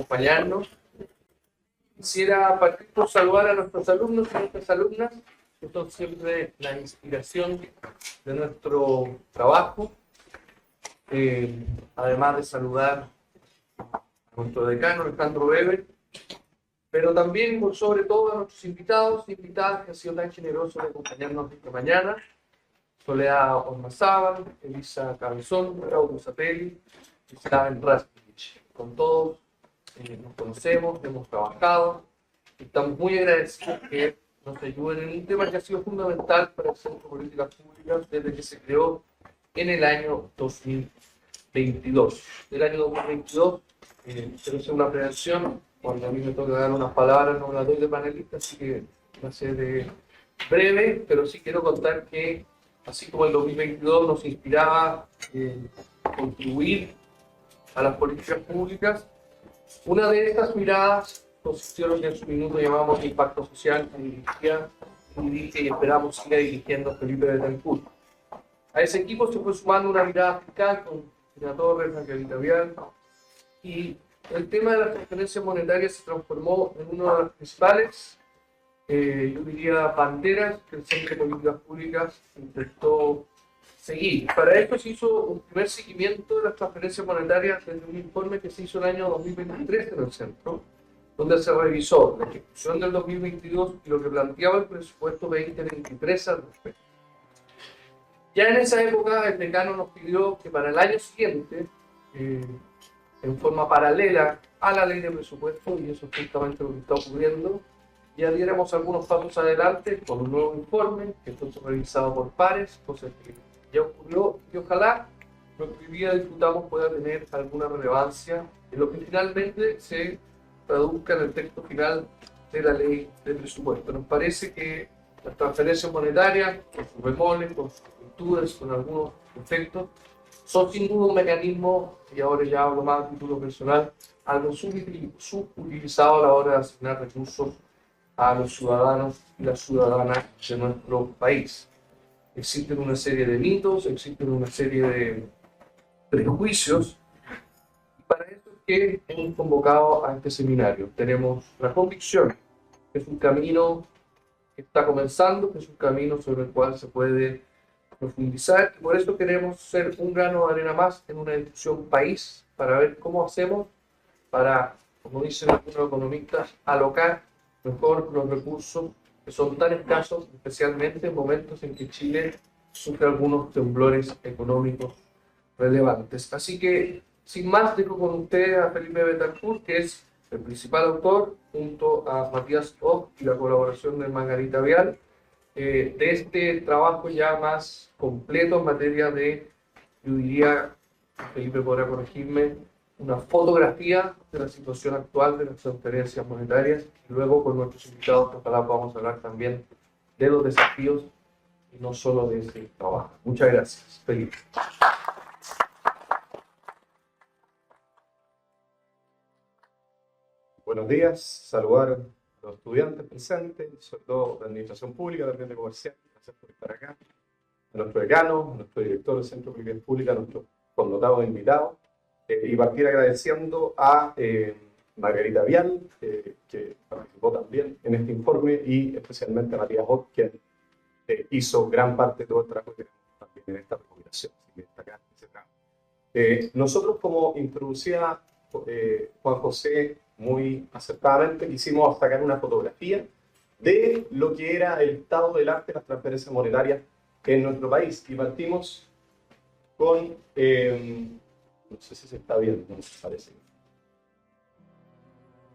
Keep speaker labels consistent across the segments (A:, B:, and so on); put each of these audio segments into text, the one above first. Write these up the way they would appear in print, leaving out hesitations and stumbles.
A: acompañarnos. Quisiera partir por saludar a nuestros alumnos y nuestras alumnas, que son siempre la inspiración de nuestro trabajo. Además de saludar a nuestro decano, Alejandro Weber, pero también, por sobre todo, a nuestros invitados e invitadas que han sido tan generosos de acompañarnos esta mañana. Soledad Ormazábal, Elisa Cabezón, Raúl Zapelli y Slaven Raskovich. Con todos nos conocemos, hemos trabajado y estamos muy agradecidos que nos ayuden en un tema que ha sido fundamental para el Centro de Políticas Públicas desde que se creó en el año 2022. Del año 2022, quiero hacer una prevención, cuando a mí me toca dar unas palabras, no las doy de panelista, así que va a ser breve, pero sí quiero contar que así como el 2022 nos inspiraba a contribuir a las políticas públicas, una de estas miradas consistió en lo que en su minuto llamamos impacto social, que dirige y esperamos siga dirigiendo Felipe Betancourt. A ese equipo se fue sumando una mirada fiscal con Tina Torres, Margarita Vial, y el tema de las transferencias monetarias se transformó en uno de los principales, yo diría, banderas que el Centro de Políticas Públicas intentó seguir. Para esto se hizo un primer seguimiento de las transferencias monetarias desde un informe que se hizo el año 2023 en el Centro, donde se revisó la ejecución del 2022 y lo que planteaba el presupuesto 2023 al respecto. Ya en esa época el decano nos pidió que para el año siguiente, en forma paralela a la ley de presupuesto, y eso es justamente lo que está ocurriendo, ya diéramos algunos pasos adelante con un nuevo informe, que entonces revisado por pares, cosa que ya ocurrió, y ojalá lo que hoy día discutamos pueda tener alguna relevancia en lo que finalmente se traduzca en el texto final de la ley de presupuesto. Nos parece que las transferencias monetarias, con sus bemoles, con sus virtudes, con algunos efectos, son sin duda un mecanismo, y ahora ya hablo más a título personal, algo subutilizado a la hora de asignar recursos a los ciudadanos y las ciudadanas de nuestro país. Existen una serie de mitos, existen una serie de prejuicios, y para eso es que hemos convocado a este seminario. Tenemos la convicción que es un camino que está comenzando, que es un camino sobre el cual se puede profundizar, y por eso queremos ser un grano de arena más en una discusión país para ver cómo hacemos para, como dicen algunos economistas, alocar mejor los recursos que son tan escasos, especialmente en momentos en que Chile sufre algunos temblores económicos relevantes. Así que, sin más, dejo con ustedes a Felipe Betancourt, que es el principal autor, junto a Matías Ock y la colaboración de Margarita Vial, de este trabajo ya más completo en materia de, yo diría, Felipe podrá corregirme, una fotografía de la situación actual de las transferencias monetarias, y luego con nuestros invitados, ojalá podamos hablar también de los desafíos y no solo de ese trabajo. Muchas gracias. Felipe.
B: Buenos días, saludar a los estudiantes presentes, sobre todo de Administración Pública, también de Comercial, gracias por estar acá, a nuestro decano, a nuestro director del Centro de Políticas Públicas, a nuestros connotados invitados, y partir agradeciendo a Margarita Vial, que participó también en este informe, y especialmente a Matías Ock, quien hizo gran parte de todo el trabajo que tenemos también en esta publicación, así que destacar ese trabajo. Nosotros, como introducía Juan José muy acertadamente, quisimos sacar una fotografía de lo que era el estado del arte de las transferencias monetarias en nuestro país. Y partimos con, no sé si se está viendo, no me parece.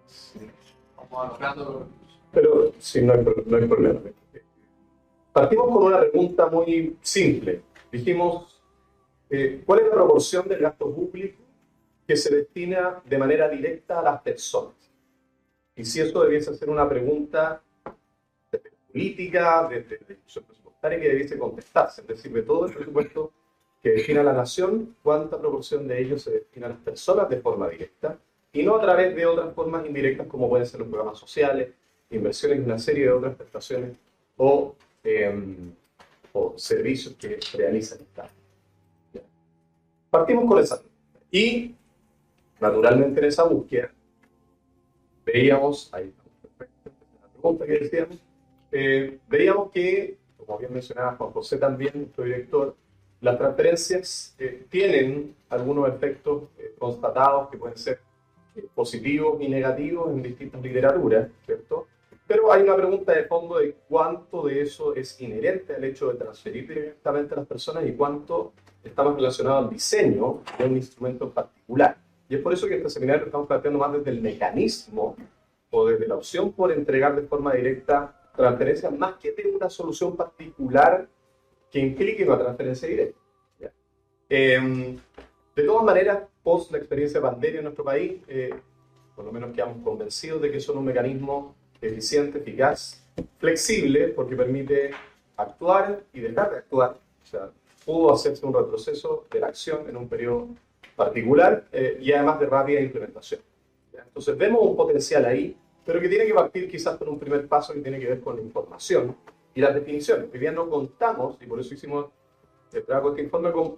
B: Sí.
A: Vamos alocando.
B: Pero sí, no hay problema. Partimos con una pregunta muy simple. Dijimos, ¿cuál es la proporción del gasto público que se destina de manera directa a las personas? Y si eso debiese ser una pregunta desde política, desde discusión presupuestaria, que debiese contestarse, es decir, de todo el presupuesto que destina a la nación, ¿cuánta proporción de ello se destina a las personas de forma directa? Y no a través de otras formas indirectas como pueden ser los programas sociales, inversiones y una serie de otras prestaciones o servicios que realiza el Estado. Partimos con esa. Y, naturalmente, en esa búsqueda, veíamos, ahí la pregunta que decíamos, veíamos que, como bien mencionaba Juan José también, nuestro director, las transferencias tienen algunos efectos constatados que pueden ser positivos y negativos en distintas literaturas, ¿cierto? Pero hay una pregunta de fondo de cuánto de eso es inherente al hecho de transferir directamente a las personas y cuánto está más relacionado al diseño de un instrumento en particular. Y es por eso que este seminario lo estamos planteando más desde el mecanismo o desde la opción por entregar de forma directa transferencias, más que de una solución particular que implique una transferencia directa. ¿Ya? De todas maneras, post la experiencia de pandemia en nuestro país, por lo menos quedamos convencidos de que son un mecanismo eficiente, eficaz, flexible, porque permite actuar y dejar de actuar. O sea, pudo hacerse un retroceso de la acción en un periodo particular y además de rápida implementación. ¿Ya? Entonces vemos un potencial ahí, pero que tiene que partir quizás con un primer paso que tiene que ver con la información y las definiciones. Hoy día no contamos, y por eso hicimos este informe, con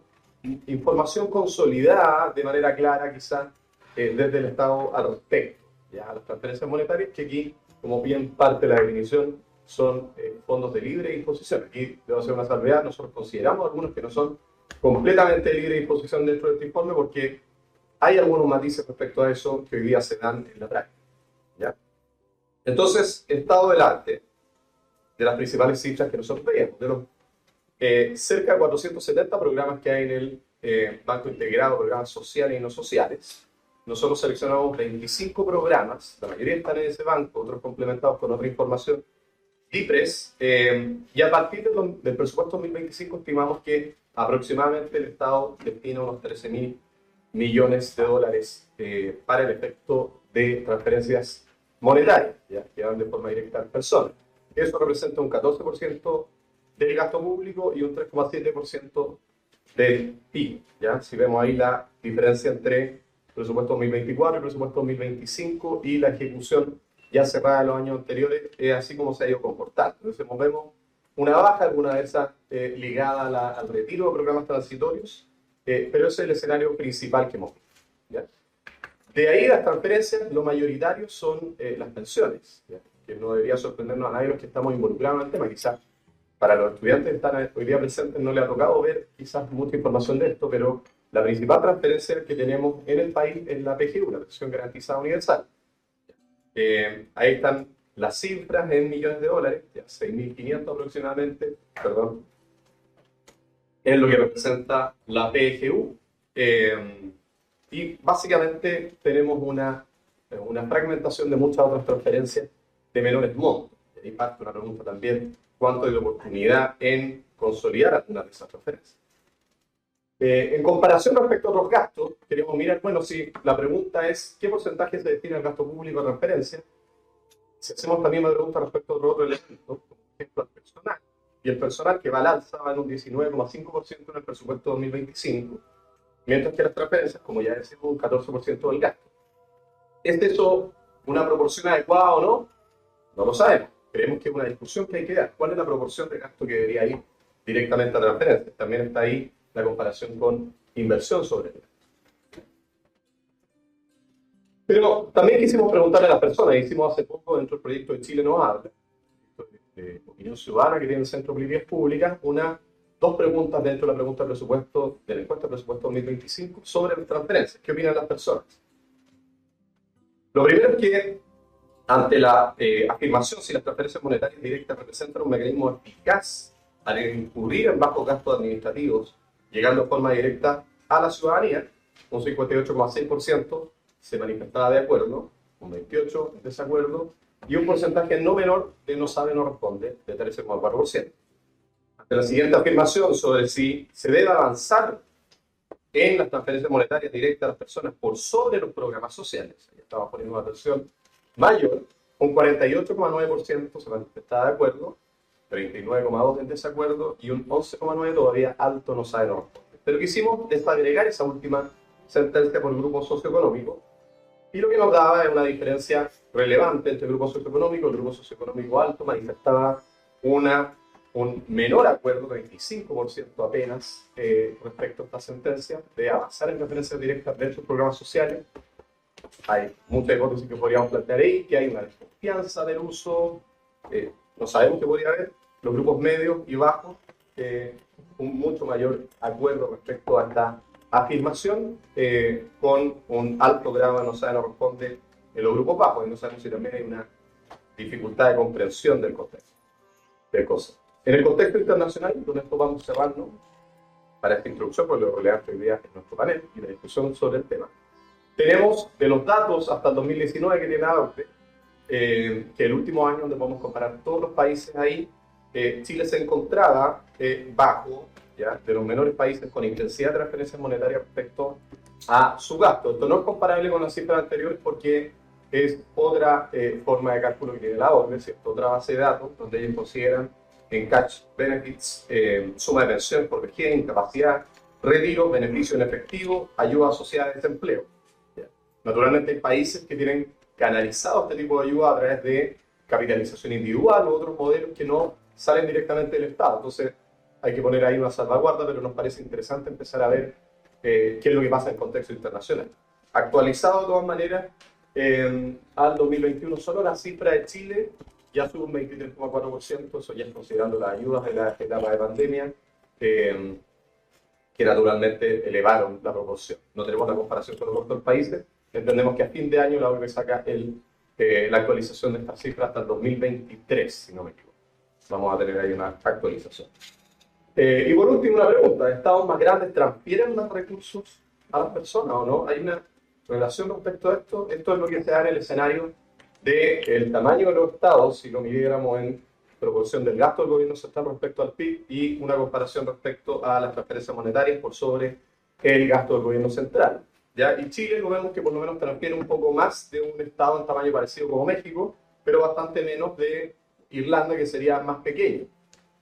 B: información consolidada de manera clara quizás desde el Estado al respecto. ¿Ya? Las transferencias monetarias, que aquí, como bien parte de la definición, son fondos de libre disposición. Aquí debo hacer una salvedad, nosotros consideramos algunos que no son completamente de libre disposición dentro de este informe porque hay algunos matices respecto a eso que hoy día se dan en la práctica. ¿Ya? Entonces, estado del arte de las principales cifras que nosotros veíamos, de los cerca de 470 programas que hay en el Banco Integrado, programas sociales y no sociales. Nosotros seleccionamos 25 programas, la mayoría están en ese banco, otros complementados con otra información, DIPRES, y a partir del presupuesto 2025 estimamos que aproximadamente el Estado destina unos 13.000 millones de dólares para el efecto de transferencias monetarias, ¿ya? Que van de forma directa a personas. Eso representa un 14% del gasto público y un 3,7% del PIB. ¿Ya? Si vemos ahí la diferencia entre presupuesto 2024 y presupuesto 2025 y la ejecución ya cerrada de los años anteriores, es así como se ha ido comportando. Entonces vemos una baja, alguna de esas ligada al retiro de programas transitorios, pero ese es el escenario principal que hemos visto. ¿Ya? De ahí las transferencias, lo mayoritario son las pensiones, ¿ya? Que no debería sorprendernos a nadie los que estamos involucrados en el tema. Quizás para los estudiantes que están hoy día presentes no les ha tocado ver quizás mucha información de esto, pero la principal transferencia que tenemos en el país es la PGU, la Pensión Garantizada Universal. Ahí están las cifras en millones de dólares, ya 6.500 aproximadamente, perdón, es lo que representa la PGU. Y básicamente tenemos una fragmentación de muchas otras transferencias de menores montos. Y ahí parte una pregunta también, ¿cuánto hay de oportunidad en consolidar algunas de esas transferencias? En comparación respecto a otros gastos, queremos mirar, bueno, si la pregunta es ¿qué porcentaje se destina al gasto público a transferencia? Si hacemos también una pregunta respecto a otro elemento, por ejemplo, al personal, y el personal que va al alza va en un 19,5% en el presupuesto 2025, mientras que las transferencias, como ya decimos, un 14% del gasto. ¿Es eso una proporción adecuada o no? No lo sabemos. Creemos que es una discusión que hay que dar. ¿Cuál es la proporción de gasto que debería ir directamente a transferencias? También está ahí la comparación con inversión sobre el gasto. Pero también quisimos preguntarle a las personas, hicimos hace poco dentro del proyecto de Chile Nos Habla, de opinión ciudadana que tiene el Centro de Políticas Públicas, dos preguntas dentro de la pregunta de presupuesto, de la encuesta de presupuesto 2025 sobre las transferencias. ¿Qué opinan las personas? Lo primero es que ante la afirmación si las transferencias monetarias directas representan un mecanismo eficaz para incurrir en bajos gastos administrativos, llegando de forma directa a la ciudadanía, un 58,6% se manifestaba de acuerdo, un 28% en desacuerdo, y un porcentaje no menor de no sabe, no responde, de 13,4%. Ante la siguiente afirmación sobre si se debe avanzar en las transferencias monetarias directas a las personas por sobre los programas sociales, ahí estamos poniendo una atención mayor, un 48,9% se manifestaba de acuerdo, 39,2% en desacuerdo y un 11,9% todavía alto no sabe, no responde. Pero quisimos desagregar esa última sentencia por grupo socioeconómico y lo que nos daba es una diferencia relevante entre el grupo socioeconómico. El grupo socioeconómico alto manifestaba un menor acuerdo, 25% apenas, respecto a esta sentencia, de avanzar en transferencias directas de sus programas sociales, hay muchas hipótesis que podríamos plantear ahí, que hay una desconfianza del uso, no sabemos qué podría haber, los grupos medios y bajos, un mucho mayor acuerdo respecto a esta afirmación, con un alto grado de no sabe, no responde en los grupos bajos, y no sabemos si también hay una dificultad de comprensión del contexto, de cosas. En el contexto internacional, con esto vamos cerrando para esta introducción, porque lo relevante hoy día es nuestro panel y la discusión sobre el tema. Tenemos de los datos hasta el 2019 que tiene ADOCTE, que el último año donde podemos comparar todos los países ahí, Chile se encontraba bajo, ¿ya?, de los menores países con intensidad de transferencias monetarias respecto a su gasto. Esto no es comparable con las cifras anteriores porque es otra forma de cálculo que tiene la OCDE, ¿cierto? Otra base de datos donde ellos consideran en cash benefits, suma de pensión por vejez, incapacidad, retiro, beneficio en efectivo, ayuda asociada a desempleo. ¿Ya? Naturalmente hay países que tienen canalizado este tipo de ayuda a través de capitalización individual u otros modelos que no salen directamente del Estado. Entonces hay que poner ahí una salvaguarda, pero nos parece interesante empezar a ver qué es lo que pasa en el contexto internacional. Actualizado de todas maneras, al 2021 solo la cifra de Chile ya sube un 23,4%, eso ya es considerando las ayudas de la etapa de pandemia, que naturalmente elevaron la proporción. No tenemos la comparación con los otros países, entendemos que a fin de año la OCDE saca la actualización de esta cifra hasta el 2023, si no me equivoco. Vamos a tener ahí una actualización. Y por último, una pregunta: ¿estados más grandes transfieren más recursos a las personas o no? ¿Hay una relación respecto a esto? Esto es lo que se da en el escenario del tamaño de los estados, si lo midiéramos en proporción del gasto del gobierno central respecto al PIB y una comparación respecto a las transferencias monetarias por sobre el gasto del gobierno central. ¿Ya? Y Chile lo vemos que por lo menos transfiere un poco más de un estado en tamaño parecido como México, pero bastante menos de Irlanda, que sería más pequeño.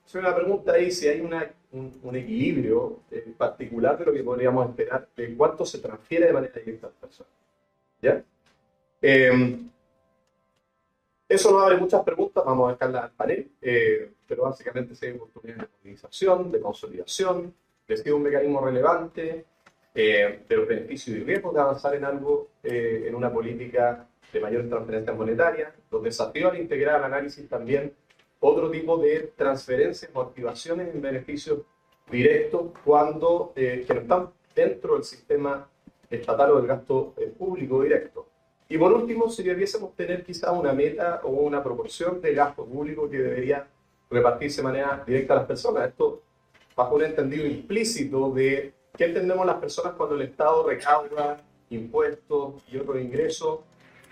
B: Es una pregunta ahí si hay un equilibrio particular de lo que podríamos esperar de cuánto se transfiere de manera directa a las personas. ¿Ya? Eso nos abre muchas preguntas, vamos a dejarlas al panel, pero básicamente si hay oportunidades de movilización, de consolidación, de si es un mecanismo relevante, de los beneficios y riesgos de avanzar en algo, en una política de mayores transferencias monetarias, los desafíos al integrar al análisis también otro tipo de transferencias o activaciones en beneficios directos cuando que no están dentro del sistema estatal o del gasto público directo. Y por último, si debiésemos tener quizá una meta o una proporción de gasto público que debería repartirse de manera directa a las personas. Esto bajo un entendido implícito de qué entendemos las personas cuando el Estado recauda impuestos y otros ingresos.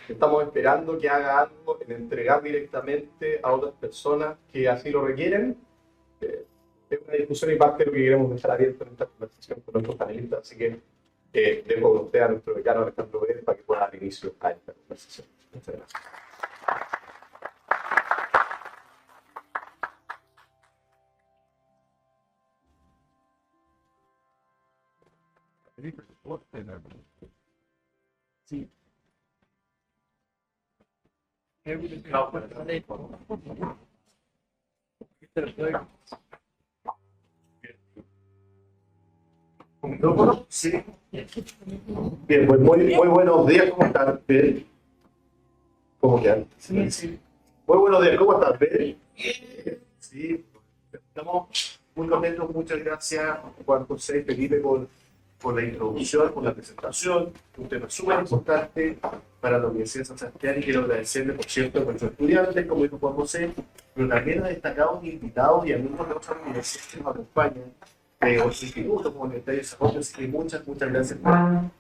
B: Estamos esperando que haga algo en entregar directamente a otras personas que así lo requieren. Es una discusión y parte de lo que queremos dejar abierto en esta conversación con nuestros panelistas, así que dejo con usted a nuestro decano Alejandro Vélez para que pueda dar inicio a esta conversación. Muchas gracias.
A: Sí.
C: ¿Micrófono? Sí. Bien, pues muy buenos días, ¿cómo están? ¿Bien? ¿Cómo quedan? Sí, sí. Muy buenos días, ¿cómo están? ¿Bien? Sí, estamos muy contentos, muchas gracias Juan José y Felipe por la introducción, por la presentación, un tema súper importante para la Universidad de San Sebastián, y quiero agradecerle, por cierto, a nuestros estudiantes, como dijo Juan José, pero también a destacados invitados y amigos de otras universidades que nos acompañan, de otros institutos como el Ministerio de Desarrollo, así que muchas gracias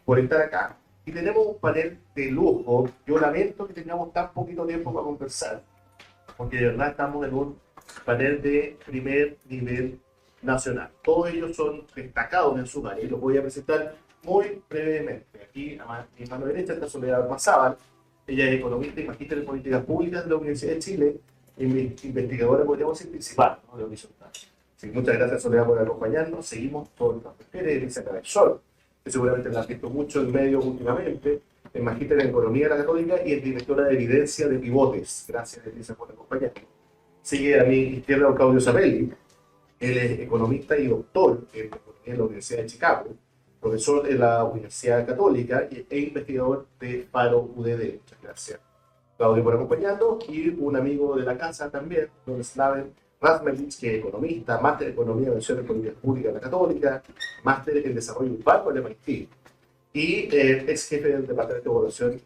C: por estar acá. Y tenemos un panel de lujo. Yo lamento que tengamos tan poquito tiempo para conversar, porque de verdad estamos en un panel de primer nivel nacional. Todos ellos son destacados en su área y los voy a presentar muy brevemente. Aquí a mi mano derecha está Soledad Mazábal. Ella es economista y magíster en políticas públicas de la Universidad de Chile, investigadora, podríamos decir, principal, ¿no?, de Horizontal. Sí, muchas gracias, Soledad, por acompañarnos. Seguimos con las mujeres, Elisa Cabezón, que seguramente la has visto mucho en medios últimamente, es magíster en economía de la Católica y es directora de evidencia de pivotes. Gracias, Elisa, por acompañarnos. Sigue a mi izquierda Claudio Sabelli. Él es economista y doctor en economía en la Universidad de Chicago. profesor en la Universidad Católica e investigador de Faro UDD. Muchas gracias, Claudio, por acompañarnos, y un amigo de la casa también, don Slaven Razmelich, que es economista, máster en Economía y Inversión en Política Pública de la Católica, máster en Desarrollo Urbano en el MIT, y ex jefe del Departamento de Evaluación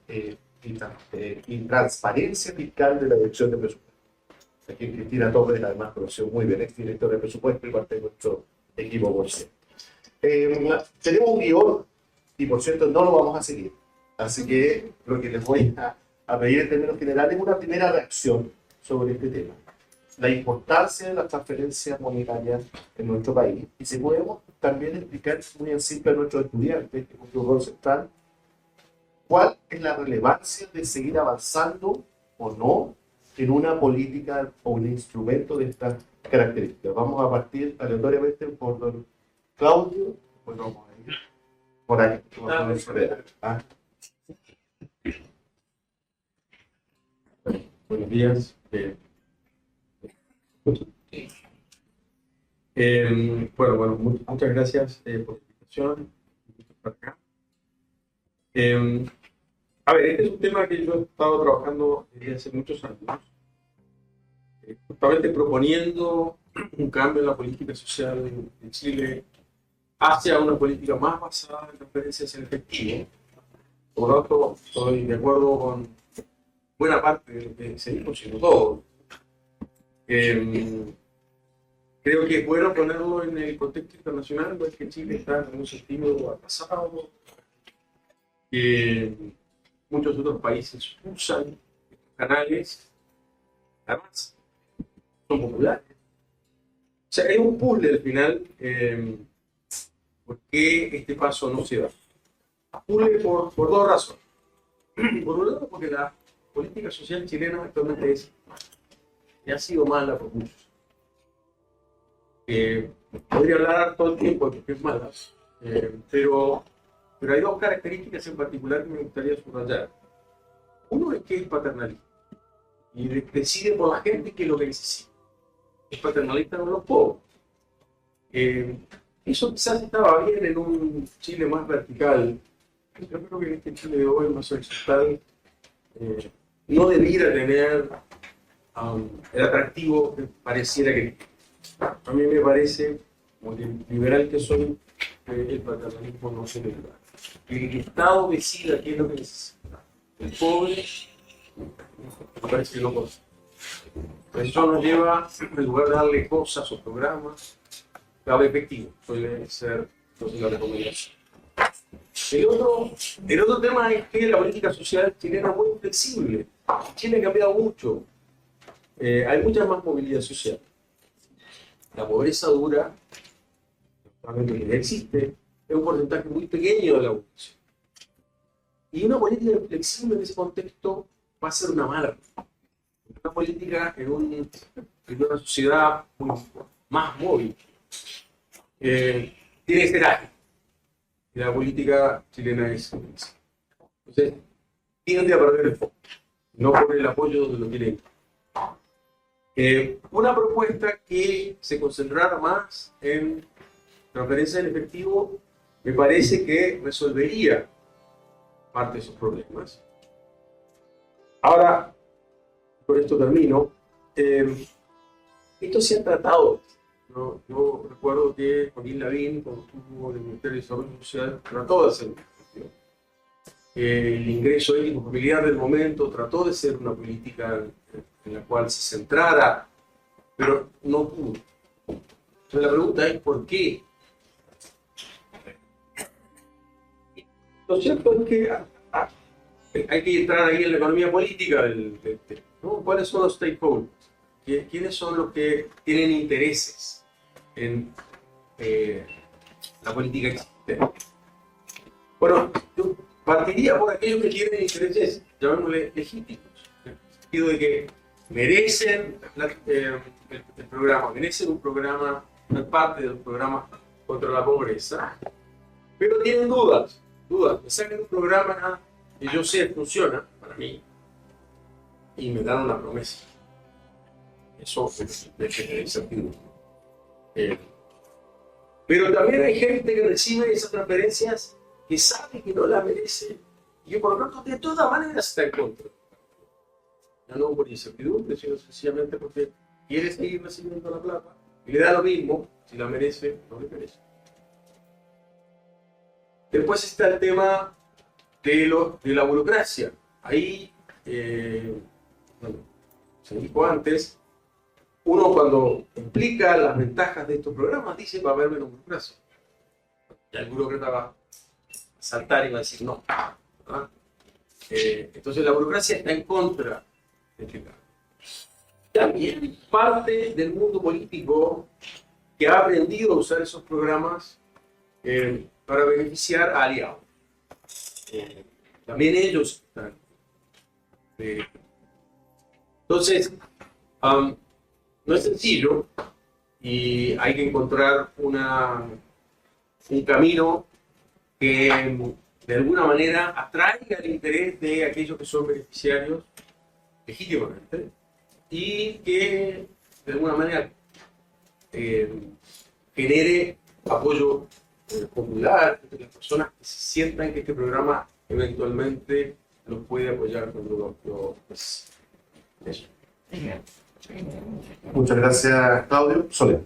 C: y Transparencia Fiscal de la Dirección de Presupuesto. Aquí Cristina Torres, además conoció muy bien, ex director de presupuesto y parte de nuestro equipo por cierto. Tenemos un guión y por cierto no lo vamos a seguir, así que lo que les voy a pedir en términos generales es una primera reacción sobre este tema, la importancia de las transferencias monetarias en nuestro país, y si podemos también explicar muy en simple a nuestros estudiantes, que es nuestro rol central, cuál es la relevancia de seguir avanzando o no en una política o un instrumento de estas características. Vamos a partir aleatoriamente por don Claudio, pues vamos a ir por aquí.
B: Buenos días. Bueno, muchas gracias por la invitación. Acá. A ver, este es un tema que yo he estado trabajando desde hace muchos años, justamente proponiendo un cambio en la política social de Chile hacia una política más basada en transferencias en efectivo. Por lo tanto, estoy de acuerdo con buena parte de lo que se dijo, sino todo. Creo que es bueno ponerlo en el contexto internacional, no es que Chile está en un sentido atrasado, que muchos otros países usan estos canales, además son populares. O sea, es un puzzle al final. ¿Por qué este paso no se da? Puzzle por dos razones. Por un lado, porque la política social chilena actualmente ha sido mala por muchos. Podría hablar todo el tiempo de que es mala, pero hay dos características en particular que me gustaría subrayar. Uno es que es paternalista y decide por la gente qué es lo que necesita. Es paternalista con los pobres. Eso quizás estaba bien en un Chile más vertical. Yo creo que en este Chile de hoy, más horizontal, no debiera tener el atractivo que pareciera que a mí me parece, como liberal que soy, el paternalismo no se debe dar. El Estado decida qué es lo que necesita. El pobre, me parece que no puede. Eso nos lleva, en lugar de darle cosas o programas, darle efectivo. Suele ser entonces la recomendación. El otro tema es que la política social chilena es muy flexible. Chile ha cambiado mucho. Hay mucha más movilidad social. La pobreza dura, realmente que existe, es un porcentaje muy pequeño de la población. Y una política flexible en ese contexto va a ser una mala. Una política en una sociedad más móvil tiene que ser ágil. Y la política chilena es flexible. Entonces, tiende a perder el foco. No por el apoyo de lo que quieren. Una propuesta que se concentrara más en transferencia en efectivo me parece que resolvería parte de esos problemas. Ahora, con esto termino. Esto se ha tratado. ¿No? Yo recuerdo que Joaquín Lavín, cuando estuvo en el Ministerio de Desarrollo Social, trató de hacer una cuestión. El ingreso ético familiar del momento trató de ser una política en la cual se centrara, pero no pudo. Entonces la pregunta es ¿por qué? Lo cierto es que hay que entrar ahí en la economía política del tema, ¿no? ¿Cuáles son los stakeholders? ¿Quiénes son los que tienen intereses en la política existente? Bueno, yo partiría por aquellos que tienen intereses, llamémosle legítimos, en el sentido de que merecen el programa, merecen un programa, una parte del programa contra la pobreza, pero tienen dudas, me sacan un programa que yo sé funciona para mí y me dan una promesa. Eso es incertidumbre.
D: Pero también hay gente que recibe esas transferencias que sabe que no la merece y que por lo tanto de todas maneras está en contra. Ya no por incertidumbre, sino sencillamente porque quiere seguir recibiendo la plata y le da lo mismo si la merece o no le merece. Después está el tema de la burocracia. Ahí, bueno, se dijo antes, uno cuando explica las ventajas de estos programas dice va a haber menos burocracia. Y el burócrata va a saltar y va a decir no. ¿Ah? Entonces la burocracia está en contra de este cambio. También parte del mundo político que ha aprendido a usar esos programas para beneficiar a aliados. También ellos están. Entonces, no es sencillo y hay que encontrar un camino que de alguna manera atraiga el interés de aquellos que son beneficiarios legítimamente y que de alguna manera genere apoyo popular entre las personas que se sientan que este programa eventualmente los puede apoyar cuando pues, eso.
C: Muchas gracias, Claudio. Soledad.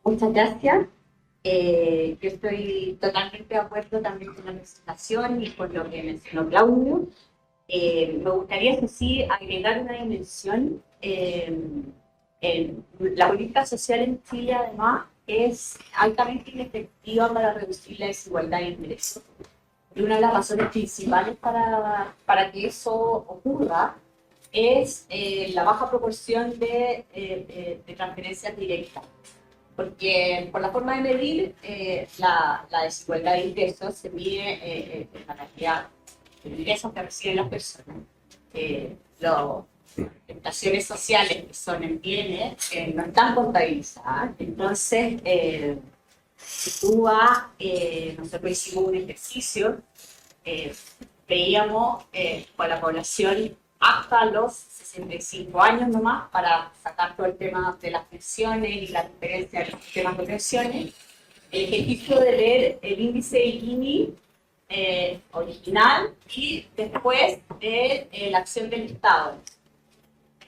E: Muchas gracias. Yo estoy totalmente de acuerdo también con la presentación y con lo que mencionó Claudio. Me gustaría, eso sí, agregar una dimensión. La política social en Chile, además, es altamente inefectiva para reducir la desigualdad de ingresos. Y una de las razones principales para que eso ocurra es la baja proporción de transferencias directas. Porque por la forma de medir la desigualdad de ingresos se mide en la cantidad de ingresos que reciben las personas. Las prestaciones sociales que son en bienes no están contabilizadas. Entonces, si tú vas, nosotros hicimos un ejercicio, veíamos con la población hasta los 65 años nomás, para sacar todo el tema de las pensiones y la diferencia de los sistemas de pensiones, el ejercicio de leer el índice de Gini original y después de la acción del Estado.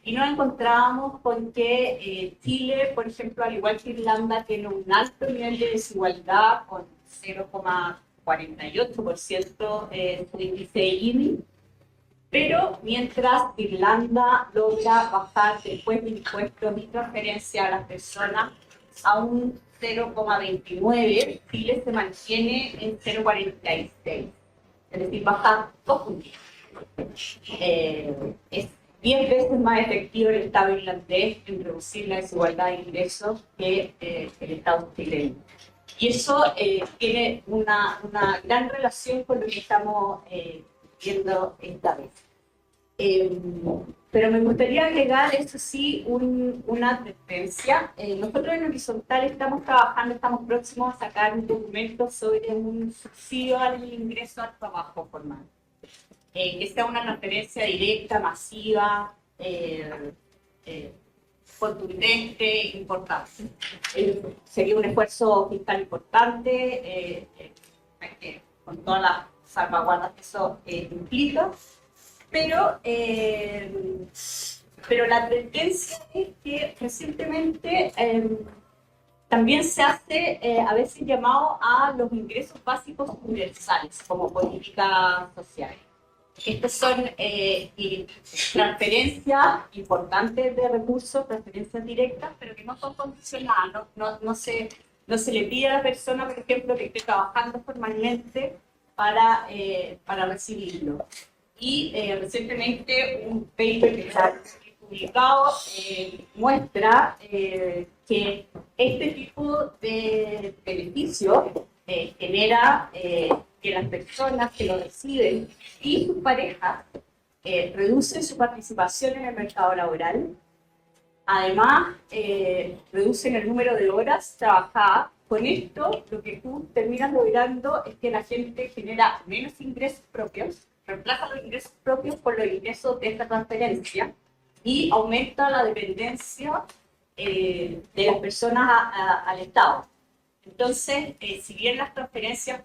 E: Y nos encontrábamos con que Chile, por ejemplo, al igual que Irlanda, tiene un alto nivel de desigualdad con 0,48% su índice de Gini, pero mientras Irlanda logra bajar después de impuestos y transferencias a las personas a un 0,29, Chile se mantiene en 0,46, es decir, baja 2 puntos. Es 10 veces más efectivo el Estado irlandés en reducir la desigualdad de ingresos que el Estado chileno. Y eso tiene una gran relación con lo que estamos viendo esta vez. Pero me gustaría agregar, eso sí, una advertencia. Nosotros en Horizontal estamos próximos a sacar un documento sobre un subsidio al ingreso al trabajo formal. Que sea una transferencia directa, masiva, contundente, importante. Sería un esfuerzo fiscal importante, con todas las salvaguardas que eso implica, pero la advertencia es que recientemente también se hace a veces llamado a los ingresos básicos universales como política social. Estas son transferencias importantes de recursos, transferencias directas, pero que no son condicionadas, no se le pide a la persona, por ejemplo, que esté trabajando formalmente para recibirlo. Y recientemente un paper que está publicado muestra que este tipo de beneficio genera que las personas que lo reciben y sus parejas reducen su participación en el mercado laboral. Además, reducen el número de horas trabajadas. Con esto, lo que tú terminas logrando es que la gente genera menos ingresos propios, reemplaza los ingresos propios por los ingresos de esta transferencia y aumenta la dependencia de las personas al Estado. Entonces, si bien las transferencias,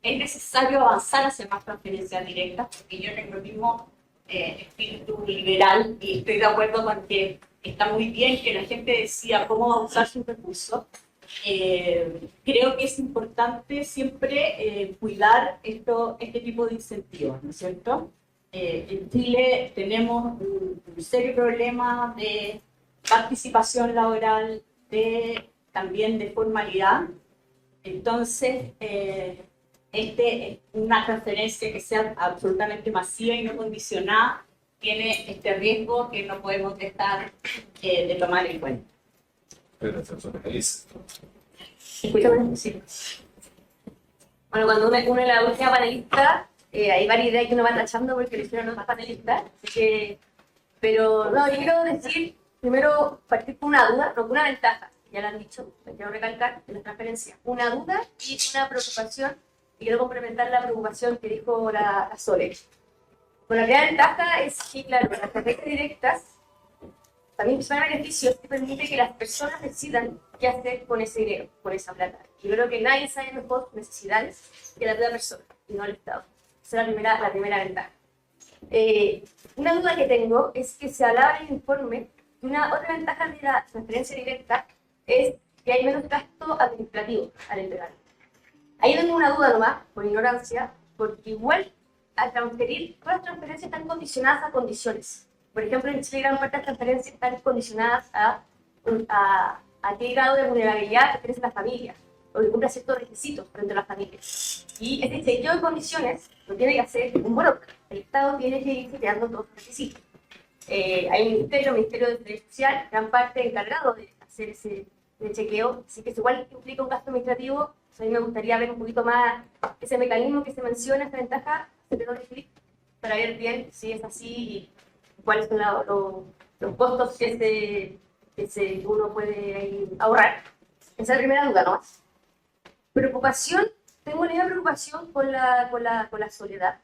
E: es necesario avanzar hacia más transferencias directas, porque yo tengo el mismo espíritu liberal y estoy de acuerdo con que está muy bien que la gente decida cómo va a usar sus recursos. Creo que es importante siempre cuidar este tipo de incentivos, ¿no es cierto? En Chile tenemos un serio problema de participación laboral, también de formalidad. Entonces, una transferencia que sea absolutamente masiva y no condicionada tiene este riesgo que no podemos dejar de tomar en cuenta.
F: Escúchame, sí. Bueno, cuando uno es la última panelista, hay varias ideas que uno va tachando porque le hicieron otras panelistas. Pero no, yo quiero decir, primero partir con una duda, no con una ventaja, ya lo han dicho, me quiero recalcar en la transferencia. Una duda y una preocupación, y quiero complementar la preocupación que dijo la Sole. Bueno, la primera ventaja es que, claro, las transferencias directas también son beneficios que permiten que las personas decidan qué hacer con ese dinero, con esa plata. Yo creo que nadie sabe mejor necesidades que la de la persona y no el Estado. Esa es la primera ventaja. Una duda que tengo es que se hablaba en el informe que una otra ventaja de la transferencia directa es que hay menos gasto administrativo al entregar. Ahí tengo una duda nomás, por ignorancia, porque igual al transferir, todas las transferencias están condicionadas a condiciones. Por ejemplo, en Chile gran parte de las transferencias están condicionadas a qué grado de vulnerabilidad pertenece a la familia, o que cumpla ciertos requisitos frente a las familias. Y este chequeo de condiciones lo tiene que hacer un burócrata. El Estado tiene que ir creando todos los requisitos. Hay un ministerio, el Ministerio de Desarrollo Social, gran parte encargado de hacer ese chequeo, así que igual implica un gasto administrativo. A mí me gustaría ver un poquito más ese mecanismo que se menciona, esta ventaja, para ver bien si es así y cuáles son los costos que uno puede ahorrar. Esa es la primera duda, ¿no? Preocupación, tengo una preocupación con la soledad.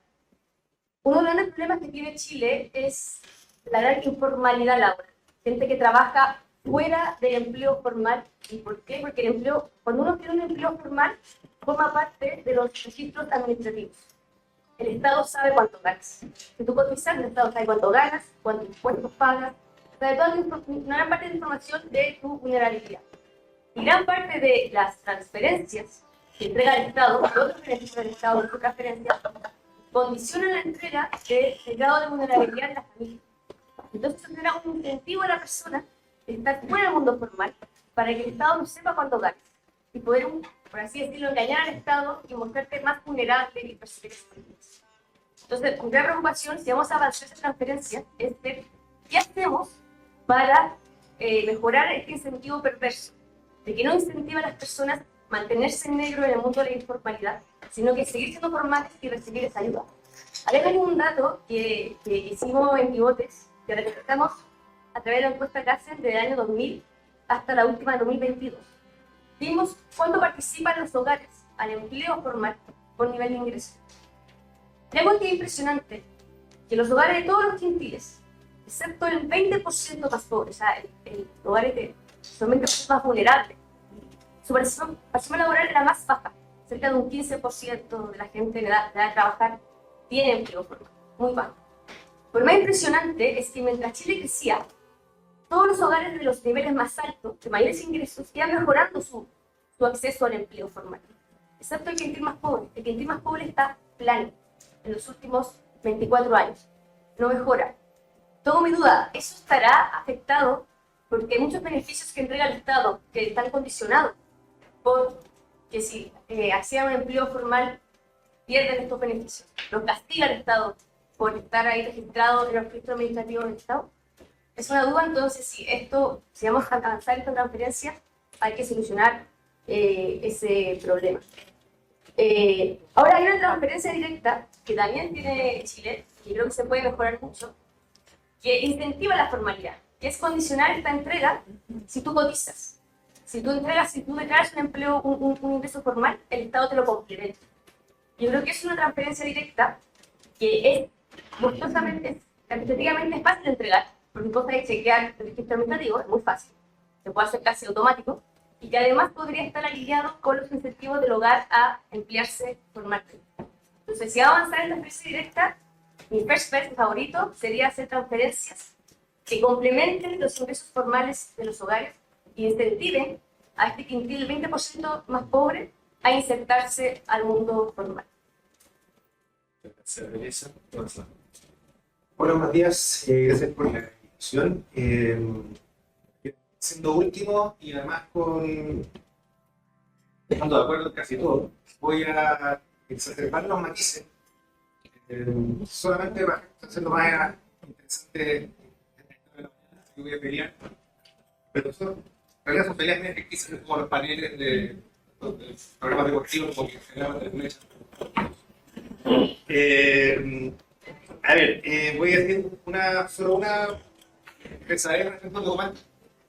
F: Uno de los grandes problemas que tiene Chile es la gran informalidad laboral. Gente que trabaja fuera del empleo formal. ¿Y por qué? Porque el empleo, cuando uno tiene un empleo formal, forma parte de los registros administrativos. El Estado sabe cuánto ganas. Si tú cotizas, el Estado sabe cuánto ganas, cuántos impuestos pagas, sabe toda una gran parte de información de tu vulnerabilidad. Y gran parte de las transferencias que entrega el Estado, los otros beneficios del Estado de su transferencia, condicionan la entrega del grado de vulnerabilidad de la familia. Entonces, eso genera un incentivo a la persona de estar fuera del mundo formal para que el Estado no sepa cuánto ganas y poder, por así decirlo, engañar al Estado y mostrarte más vulnerable y perseguir esas familias. Entonces, mi gran preocupación, si vamos a avanzar esa transferencia, es ver qué hacemos para mejorar este incentivo perverso, de que no incentiva a las personas mantenerse en negro en el mundo de la informalidad, sino que seguir siendo formales y recibir esa ayuda. Acá tengo un dato que hicimos en Pivotes, que representamos a través de la encuesta Casen desde el año 2000 hasta la última de 2022. Vimos cuánto participan los hogares al empleo formal por nivel de ingreso. Y algo que es impresionante, que los hogares de todos los quintiles, excepto el 20% más pobres, o sea, el hogares que son 20% más vulnerables, su participación laboral es la más baja. Cerca de un 15% de la gente en edad de trabajar tiene empleo formal, muy bajo. Pero lo más impresionante es que mientras Chile crecía, todos los hogares de los niveles más altos, de mayores ingresos, iban mejorando su acceso al empleo formal. Excepto el quintil más pobre. El quintil más pobre está plano en los últimos 24 años. No mejora. Tengo mi duda, ¿eso estará afectado? Porque hay muchos beneficios que entrega el Estado que están condicionados por que si hacían un empleo formal pierden estos beneficios. Los castiga el Estado por estar ahí registrado en los registros administrativos del Estado. Es una duda, entonces, si vamos a avanzar esta transferencia, hay que solucionar ese problema. Ahora hay una transferencia directa que también tiene Chile, y creo que se puede mejorar mucho, que incentiva la formalidad, que es condicionar esta entrega si tú cotizas. Si tú declaras un empleo, un ingreso formal, el Estado te lo complementa. Yo creo que es una transferencia directa que es gustosamente, administrativamente fácil de entregar, porque cosa de chequear el registro administrativo es muy fácil, se puede hacer casi automático, y que además podría estar alineado con los incentivos del hogar a emplearse formalmente. Entonces, si vamos a avanzar en la transferencia directa, mi first favorito sería hacer transferencias que complementen los ingresos formales de los hogares y incentiven a este quintil 20% más pobre a insertarse al mundo formal.
G: Hola, buenos días. Gracias por la invitación. Siendo último y además estando de acuerdo en casi todo, voy a exacerbar los matices. Solamente para hacerlo más interesante, yo voy a pelear, pero en realidad son peleas muy ficticias como los paneles de programas deportivos porque generaban de mecha. A ver, voy a decir solo una pensadera respecto al documento.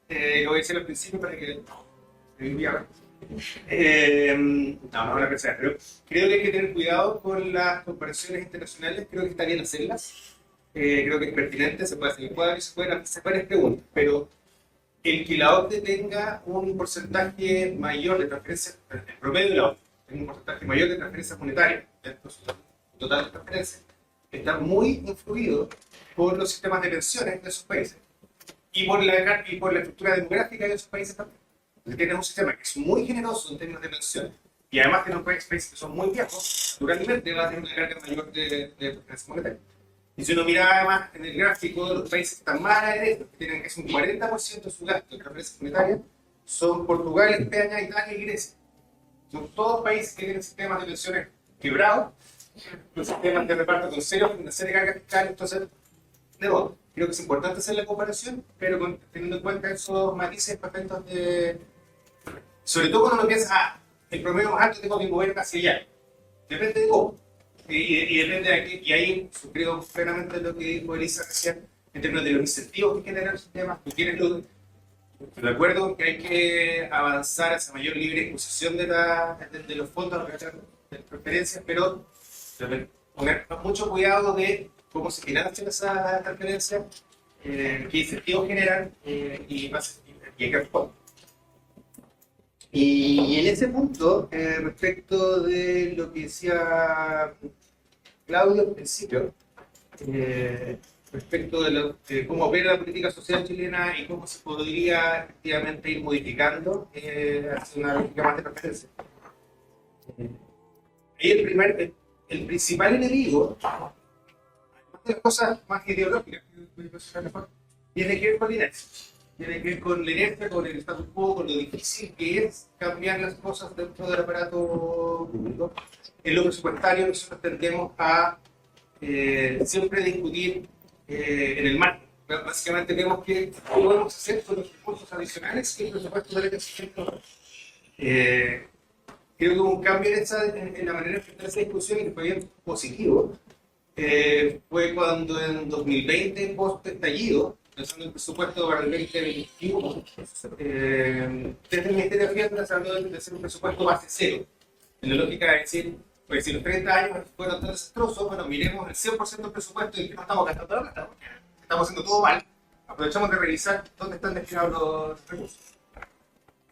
G: Lo voy a decir al principio para que no una pensadera, pero creo que hay que tener cuidado con las comparaciones internacionales. Creo que está bien hacerlas. Creo que es pertinente, se puede hacer el cuadro y se pueden hacer varias preguntas, pero el que la OCDE tenga un porcentaje mayor de transferencias, el promedio de la OCDE tenga un porcentaje mayor de transferencias monetarias, total de transferencias, está muy influido por los sistemas de pensiones de esos países y por la estructura demográfica de esos países también. Entonces tienes un sistema que es muy generoso en términos de pensiones y además tiene países que son muy viejos, naturalmente va a tener una carga mayor de transferencias monetarias. Y si uno mira además en el gráfico, los países que están más a la derecha, que tienen casi un 40% de su gasto en transferencias monetarias, son Portugal, España, Italia y Grecia. Son todos países que tienen sistemas de pensiones quebrados, los sistemas de reparto con una serie de cargas fiscales. Entonces, de nuevo, creo que es importante hacer la comparación, pero teniendo en cuenta esos matices perfectos sobre todo cuando uno piensa, el promedio más alto tengo que mover hacia allá. Depende de cómo. Y depende de aquí, y ahí creo plenamente lo que dijo Elisa recién, en términos de los incentivos que generan los sistemas. Tú tienes de acuerdo que hay que avanzar hacia mayor libre disposición de los fondos de preferencias, pero poner mucho cuidado de cómo se financian esas transferencias, qué incentivos generan y en qué responden. Y en ese punto, respecto de lo que decía Claudio al principio, respecto de cómo opera la política social chilena y cómo se podría efectivamente ir modificando hacia una lógica más de preferencia. Ahí el principal enemigo, además de las cosas más ideológicas, tiene que ver con la inercia. Tiene que ver con la inercia, con el status quo, con lo difícil que es cambiar las cosas dentro del aparato público. En lo presupuestario nosotros tendemos a siempre discutir en el marco. Básicamente vemos que podemos hacer con los recursos adicionales y el presupuesto del crecimiento. Creo que hubo un cambio en la manera de enfrentar esa discusión y que fue bien positivo. Fue cuando en 2020, post-estallido, pensando en el presupuesto para el 2021, desde el Ministerio de Hacienda se habló de hacer un presupuesto base cero, en la lógica de decir, pues si los 30 años fueron tan desastrosos, bueno, miremos el 100% del presupuesto y que no estamos gastando la plata, porque estamos haciendo todo mal, aprovechamos de revisar dónde están destinados los recursos.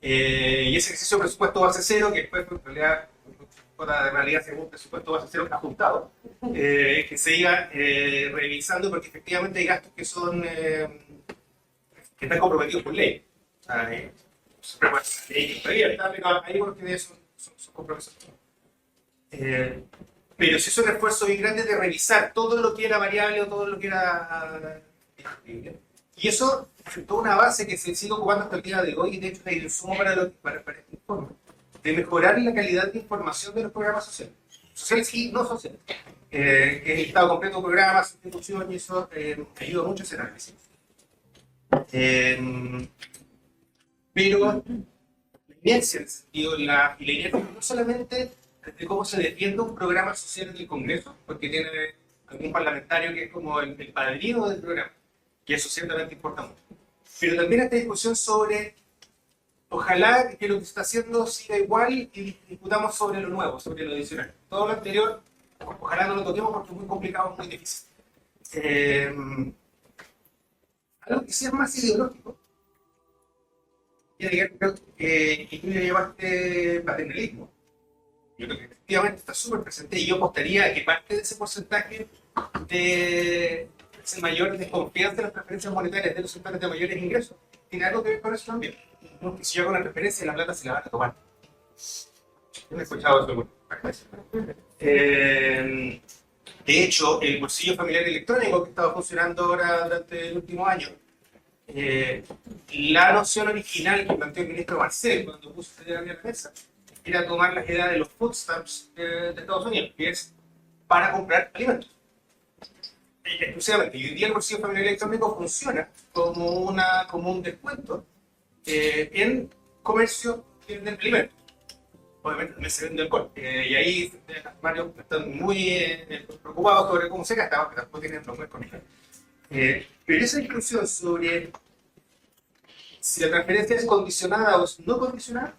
G: Y ese ejercicio de presupuesto base cero, que después en realidad según presupuesto base cero ajustado, que se iba revisando porque efectivamente hay gastos que están comprometidos por ley. O sea, pero hay unos que son compromisos. Pero si es un esfuerzo bien grande de revisar todo lo que era variable o todo lo que era disponible. Y eso es toda una base que se sigue ocupando hasta el día de hoy y de hecho es el insumo para este informe, de mejorar la calidad de información de los programas sociales y no sociales. El estado completo de programas, institución, y eso ayuda mucho a ese análisis. Pero la inercia, en el sentido, y la inercia no solamente de cómo se defiende un programa social en el Congreso, porque tiene algún parlamentario que es como el padrino del programa, que eso ciertamente importa mucho. Pero también esta discusión sobre, ojalá que lo que se está haciendo siga igual y discutamos sobre lo nuevo, sobre lo adicional. Todo lo anterior, ojalá ojalá no lo toquemos porque es muy complicado, es muy difícil. Algo que sea más ideológico, tiene que tú le llamaste paternalismo. Yo creo que efectivamente está súper presente y yo apostaría a que parte de ese porcentaje de ese mayor desconfianza de las preferencias monetarias de los sectores de mayores ingresos tiene algo que ver con eso también. Porque si yo hago una referencia, la plata se la van a tomar. Yo me he escuchado eso mucho. De hecho, el bolsillo familiar electrónico que estaba funcionando ahora durante el último año, la noción original que planteó el ministro Marcel cuando puso este tema en la mesa era tomar la idea de los food stamps de Estados Unidos, que es para comprar alimentos. Exclusivamente. Y hoy día el bolsillo familiar electrónico funciona como un descuento en comercio de alimentos. Obviamente me se vende alcohol. Y ahí varios están muy preocupados sobre cómo se gasta, porque tampoco tienen problemas con eso. Pero esa discusión sobre si la transferencia es condicionada o no condicionada,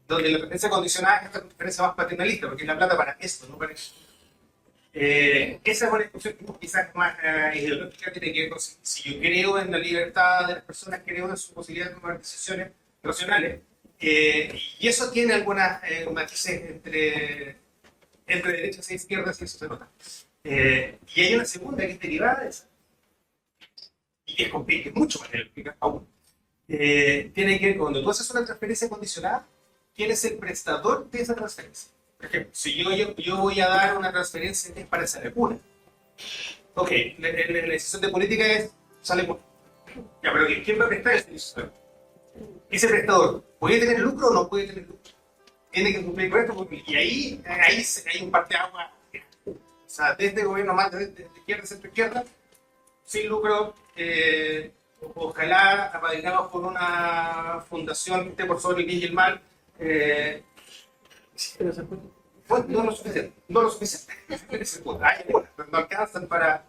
G: donde la transferencia condicionada es esta transferencia más paternalista, porque es la plata para esto, no para eso. Esa es una discusión quizás más ideológica, tiene que ver con si yo creo en la libertad de las personas, creo en su posibilidad de tomar decisiones racionales. Y eso tiene algunas matices entre derechas e izquierdas, y eso se nota. Y hay una segunda que es derivada de esa, y que es mucho más ideológica aún. Tiene que ver con cuando tú haces una transferencia condicionada, ¿quién es el prestador de esa transferencia? Por ejemplo, si yo voy a dar una transferencia que es para esa cuna. Ok, la decisión de política es sale cuna. Ya, pero ¿quién va a prestar ese servicio? Ese prestador, ¿puede tener lucro o no puede tener lucro? Tiene que cumplir con esto, porque, y ahí hay un parteaguas. O sea, desde el gobierno más de izquierda, centro-izquierda, sin lucro, ojalá apadrinados por una fundación que esté por sobre el bien y el mal. Pues no lo suficiente, no alcanzan para...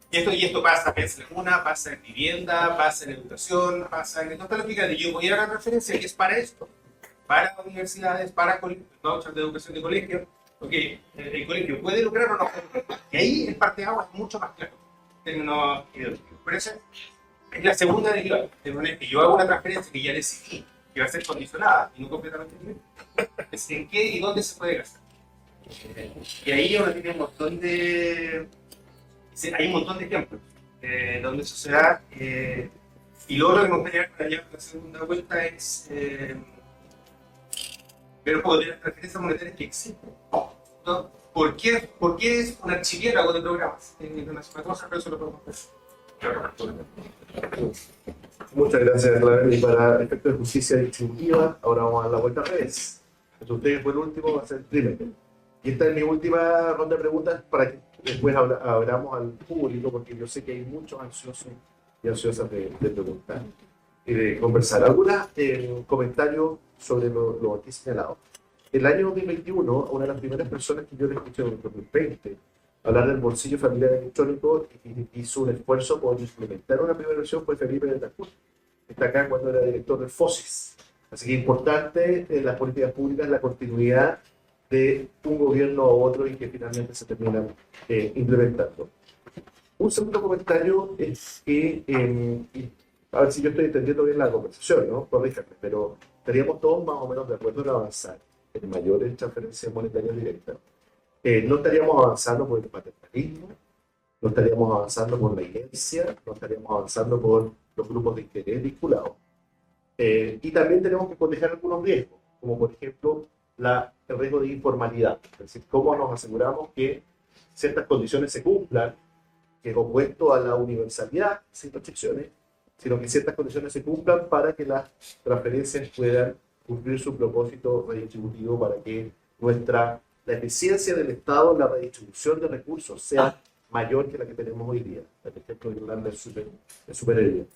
G: Y esto pasa en una, pasa en vivienda, pasa en educación, pasa en esta lógica de yo voy a dar una referencia que es para esto, para universidades, para vouchers de educación de colegio. Ok, el colegio puede lucrar o no puede lucrar. Y ahí el parteaguas es mucho más claro. Por eso es la segunda derivada. Que yo hago una transferencia que ya decidí que va a ser condicionada y no completamente libre. Es en qué y dónde se puede gastar. Y ahí uno tiene un montón de... Hay un montón de ejemplos donde eso se da. Y luego lo que me gustaría para allá la segunda vuelta es ver un poco de las transferencias monetarias que existen, ¿no? ¿Por qué es un archipiélago de programas? Es una cosa, pero eso lo podemos ver.
C: Muchas gracias, Clavel. Y para efectos de justicia distributiva, ahora vamos a dar la vuelta al revés. Entonces, usted fue el último, va a ser el primero. Y esta es mi última ronda de preguntas para que después abramos al público, porque yo sé que hay muchos ansiosos y ansiosas de preguntar y de conversar. ¿Algunos comentarios sobre lo aquí señalado? El año 2021, una de las primeras personas que yo le escuché en el 2020 hablar del bolsillo familiar electrónico y hizo un esfuerzo por implementar una primera versión fue Felipe de Tacur. Está acá cuando era director del FOSIS. Así que importante en las políticas públicas la continuidad de un gobierno a otro y que finalmente se terminan implementando. Un segundo comentario es que, a ver si yo estoy entendiendo bien la conversación, ¿no? Corríjame, pero estaríamos todos más o menos de acuerdo en avanzar en mayores transferencias monetarias directas. No estaríamos avanzando por el paternalismo, no estaríamos avanzando por la inercia, no estaríamos avanzando por los grupos de interés vinculados. Y también tenemos que cotejar algunos riesgos, como por ejemplo el riesgo de informalidad, es decir, cómo nos aseguramos que ciertas condiciones se cumplan, que es opuesto a la universalidad, sin restricciones, sino que ciertas condiciones se cumplan para que las transferencias puedan cumplir su propósito redistributivo, para que la eficiencia del Estado en la redistribución de recursos sea mayor que la que tenemos hoy día. El ejemplo de Irlanda es súper evidente.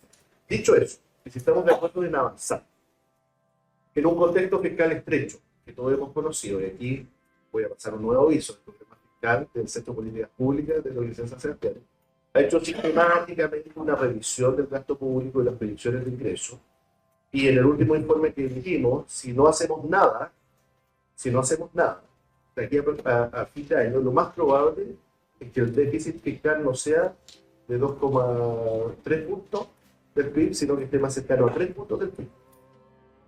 C: Dicho eso, y si estamos de acuerdo en avanzar en un contexto fiscal estrecho, que todos hemos conocido, y aquí voy a pasar un nuevo aviso, el problema fiscal del Centro de Políticas Públicas de la Universidad de San Sebastián, ha hecho sistemáticamente una revisión del gasto público y las predicciones de ingresos, y en el último informe que emitimos, si no hacemos nada, de aquí a fin de año, lo más probable es que el déficit fiscal no sea de 2,3 puntos del PIB, sino que esté más cercano a 3 puntos del PIB.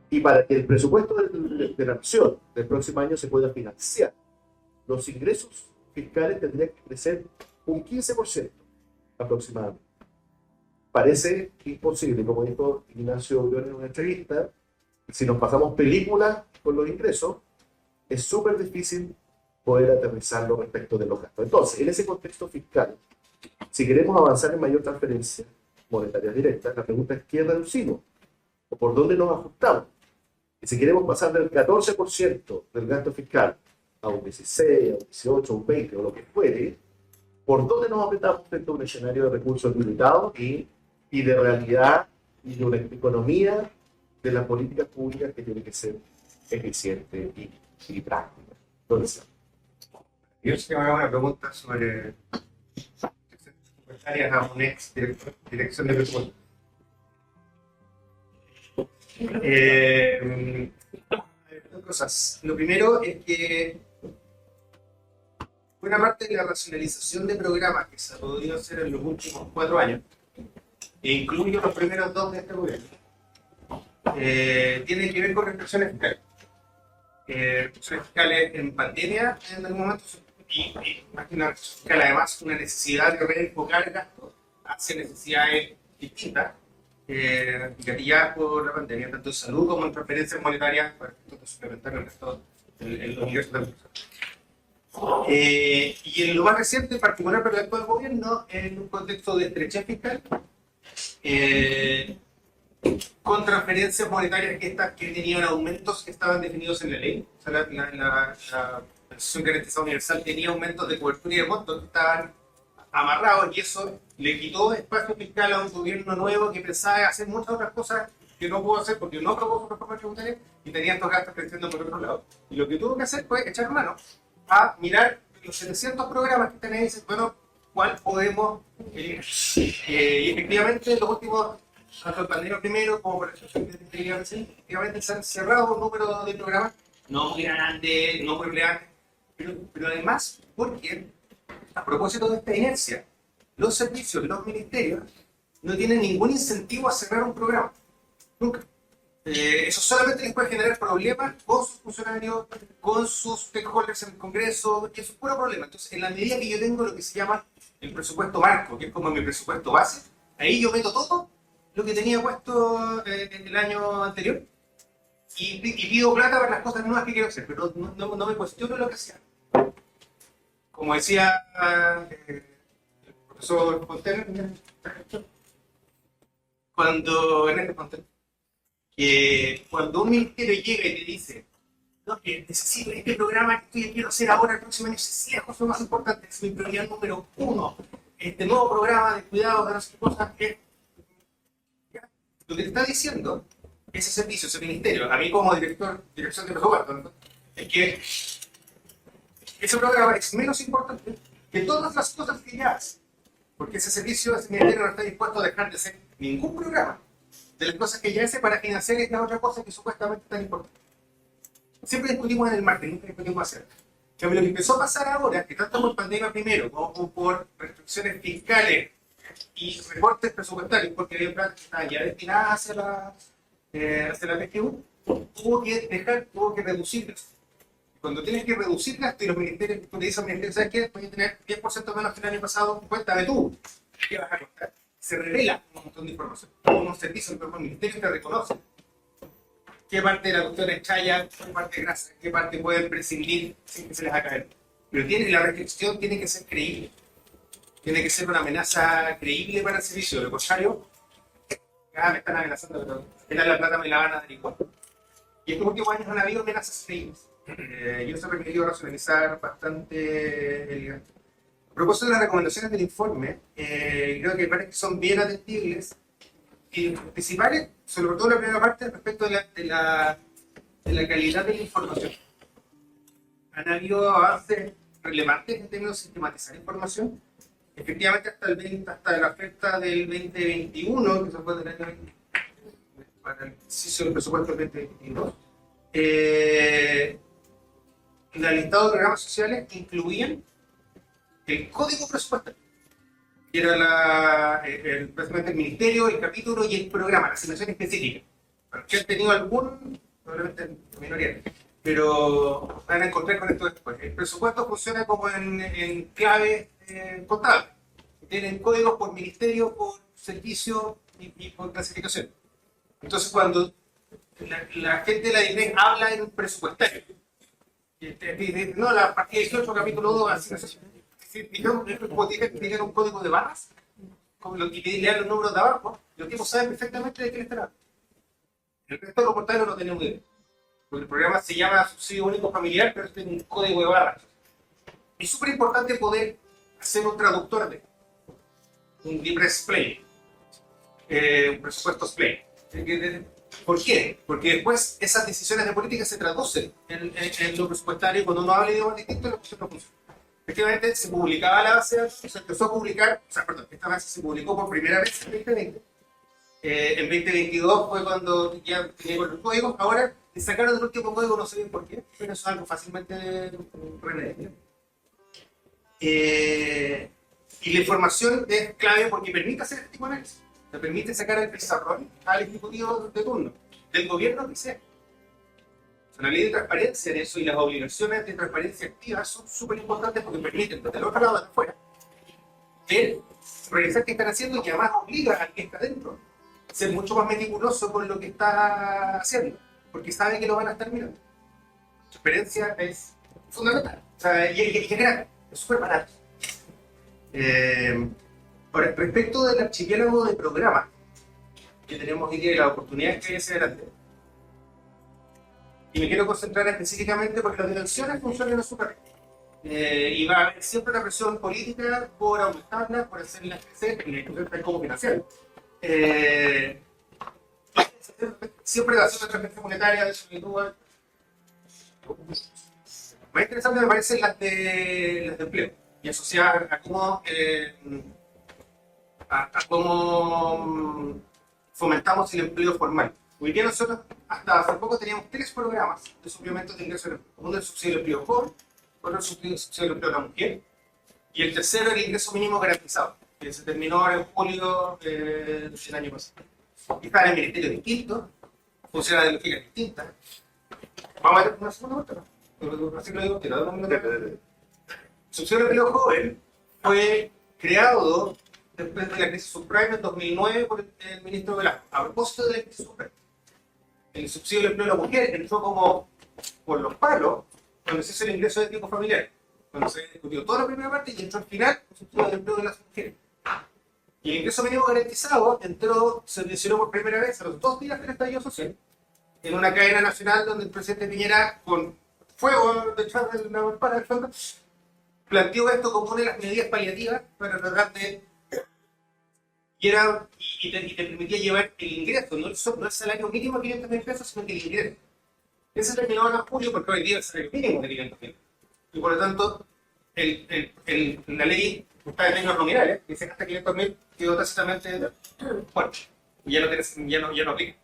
C: Y para que el presupuesto de la nación del próximo año se pueda financiar, los ingresos fiscales tendrían que crecer un 15% aproximadamente. Parece imposible, como dijo Ignacio Brión en una entrevista, si nos pasamos películas con los ingresos, es súper difícil poder aterrizarlo respecto de los gastos. Entonces, en ese contexto fiscal, si queremos avanzar en mayor transferencia monetaria directa, la pregunta es ¿qué reducimos? ¿O por dónde nos ajustamos? Y si queremos pasar del 14% del gasto fiscal a un 16, a un 18, a un 20 o lo que fuere, ¿por dónde nos apretamos frente a un escenario de recursos limitados y de realidad y de una economía de las políticas públicas que tiene que ser eficiente y práctica? Entonces,
G: Yo sé que me haga una pregunta sobre secretarias a un ex dirección de presupuesto. Dos cosas. Lo primero es que buena parte de la racionalización de programas que se ha podido hacer en los últimos 4 años, e incluyo los primeros 2 de este gobierno, tiene que ver con restricciones fiscales. Restricciones fiscales en pandemia en algún momento, y más que una restricción fiscal, además una necesidad de reenfocar el gasto hacia necesidades distintas, gatilladas por la pandemia, tanto en salud como en transferencias monetarias para efectos de suplementar el resto en los ingresos de la persona. Y en lo más reciente, en particular para el actual gobierno, en un contexto de estrechez fiscal, con transferencias monetarias que tenían aumentos que estaban definidos en la ley. O sea, la pensión garantizada universal tenía aumentos de cobertura y de montos que estaban amarrados, y eso le quitó espacio fiscal a un gobierno nuevo que pensaba hacer muchas otras cosas que no pudo hacer porque no aprobó su reforma tributaria y tenía estos gastos creciendo por otro lado. Y lo que tuvo que hacer fue echar mano a mirar los 700 programas que están ahí y decir, bueno, ¿cuál podemos eliminar? Y efectivamente, los últimos, tanto el pandemia primero como por la situación de integridad, efectivamente se han cerrado un número de programas, no muy grandes, no muy relevantes, pero además, porque a propósito de esta inercia, los servicios, los ministerios, no tienen ningún incentivo a cerrar un programa. Nunca. Eso solamente les puede generar problemas con sus funcionarios, con sus stakeholders en el Congreso, y eso es puro problema. Entonces, en la medida que yo tengo lo que se llama el presupuesto marco, que es como mi presupuesto base, ahí yo meto todo lo que tenía puesto en el año anterior y pido plata para las cosas nuevas que quiero hacer, pero no me cuestiono lo que hacía. Como decía el profesor Fontena, que cuando un ministerio llega y te dice, no, que necesito este programa que quiero hacer ahora el próximo año, es lejos lo más importante, es mi prioridad número 1, este nuevo programa de cuidados de no sé qué cosas, lo que te está diciendo ese servicio, ese ministerio, a mí como dirección de presupuesto, ¿no? Es que ese programa es menos importante que todas las cosas que ya hace, porque ese servicio, ese ministerio no está dispuesto a dejar de hacer ningún programa de las cosas que ya hace para financiar esta otra cosa que supuestamente es tan importante. Siempre discutimos en el marketing, nunca discutimos hacer. Lo que empezó a pasar ahora, que tanto por pandemia primero, como por restricciones fiscales y recortes presupuestarios, porque había plata que estaba ya destinada hacia la PGU, tuvo que reducirlas. Cuando tienes que reducir gastos y los ministerios, tú le dices al ministerio, ¿sabes qué? Voy a tener 10% menos que el año pasado, cuéntame tú, ¿qué vas a costar? Se revela un montón de información. Unos servicios, el ministerio te reconoce qué parte de la cuestión es chaya, qué parte es grasa, qué parte pueden prescindir sin que se les haga caer. Pero la restricción tiene que ser creíble. Tiene que ser una amenaza creíble para el servicio. De lo contrario, me están amenazando, pero la plata me la van a dar igual. Y estos últimos años han habido amenazas creíbles. Yo se ha permitido racionalizar bastante el gasto. A propósito de las recomendaciones del informe, creo que parece que son bien atendibles y principales, sobre todo la primera parte respecto de la calidad de la información. Han habido avances relevantes en términos de sistematizar información. Efectivamente, hasta la oferta del 2021, que se fue del año 20, para el ejercicio del presupuesto del 2022, el listado de programas sociales incluían el código presupuestario, que era precisamente el ministerio, el capítulo y el programa, la asignación específica. Bueno, que han tenido algún, probablemente minoría, pero van a encontrar con esto después. El presupuesto funciona como en clave contable. Tienen códigos por ministerio, por servicio y por clasificación. Entonces, cuando la gente de la INES habla en un presupuestario, no, la partida 18, capítulo 2, así, digamos, es como tienen un código de barras, como lo que lean los números de abajo, los tipos saben perfectamente de qué les está hablando. El resto de los portales no tenemos idea. Porque el programa se llama Subsidio Único Familiar, pero tiene un código de barras. Es súper importante poder hacer un traductor de un Libres Play, un presupuestos Play. ¿Por qué? Porque después esas decisiones de política se traducen en lo presupuestario cuando uno habla de idiomas distintos lo que se propuso. Efectivamente, se publicaba la base, se empezó a publicar, esta base se publicó por primera vez en 2020. En 2022 fue cuando ya tenía los códigos. Ahora le sacaron el último código, no sé bien por qué, pero eso es algo fácilmente remediable. Y la información es clave porque permite hacer este tipo de análisis. Te permite sacar el pizarrón al ejecutivo de turno, del gobierno que sea. O sea, la ley de transparencia en eso y las obligaciones de transparencia activa son súper importantes porque permiten, desde el otro lado de afuera, ver, revisar qué están haciendo y que además obliga al que está dentro a ser mucho más meticuloso con lo que está haciendo, porque sabe que lo van a estar mirando. La transparencia es fundamental. O sea, y general, es súper barato. Ahora, respecto del archipiélago de programas que tenemos hoy día y las oportunidades que hay hacia adelante, y me quiero concentrar específicamente porque las detenciones funcionan súper bien. Y va a haber siempre una presión política por aumentarlas, por hacerlas crecer, y la institución como financiera. Siempre va a ser una transferencia monetaria de solitud. Más interesante me parecen las de empleo y asociadas a cómo fomentamos el empleo formal. Hoy día nosotros hasta hace poco teníamos 3 programas de suplementos de ingreso. Uno el subsidio del empleo joven, otro el subsidio del empleo de la mujer, y el tercero el ingreso mínimo garantizado, que se terminó ahora en julio del año pasado. Están en ministerios distintos, funcionan de lógicas distintas. Vamos a ver una segunda vuelta, ¿no? Así que lo digo, te lo doy un subsidio del empleo joven fue creado después de la crisis subprime en 2009 por el ministro Velasco. A propósito de la crisis subprime, el subsidio del empleo de la mujer entró como por los palos cuando se hizo el ingreso de tipo familiar, cuando se discutió toda la primera parte y entró al final el subsidio del empleo de las mujeres. Y el ingreso mínimo garantizado se mencionó por primera vez a los 2 días del estallido social, en una cadena nacional donde el presidente Piñera, con fuego detrás de la mampara del fondo, planteó esto como una de las medidas paliativas para tratar de... Y te permitía llevar el ingreso, no el salario mínimo de 500.000 pesos, sino que el ingreso. Ese terminó en julio porque hoy día el salario mínimo es de 500.000. Y por lo tanto, la ley está en términos nominales, que dice que hasta 500.000 quedó tácitamente fuerte. Y ya no aplica.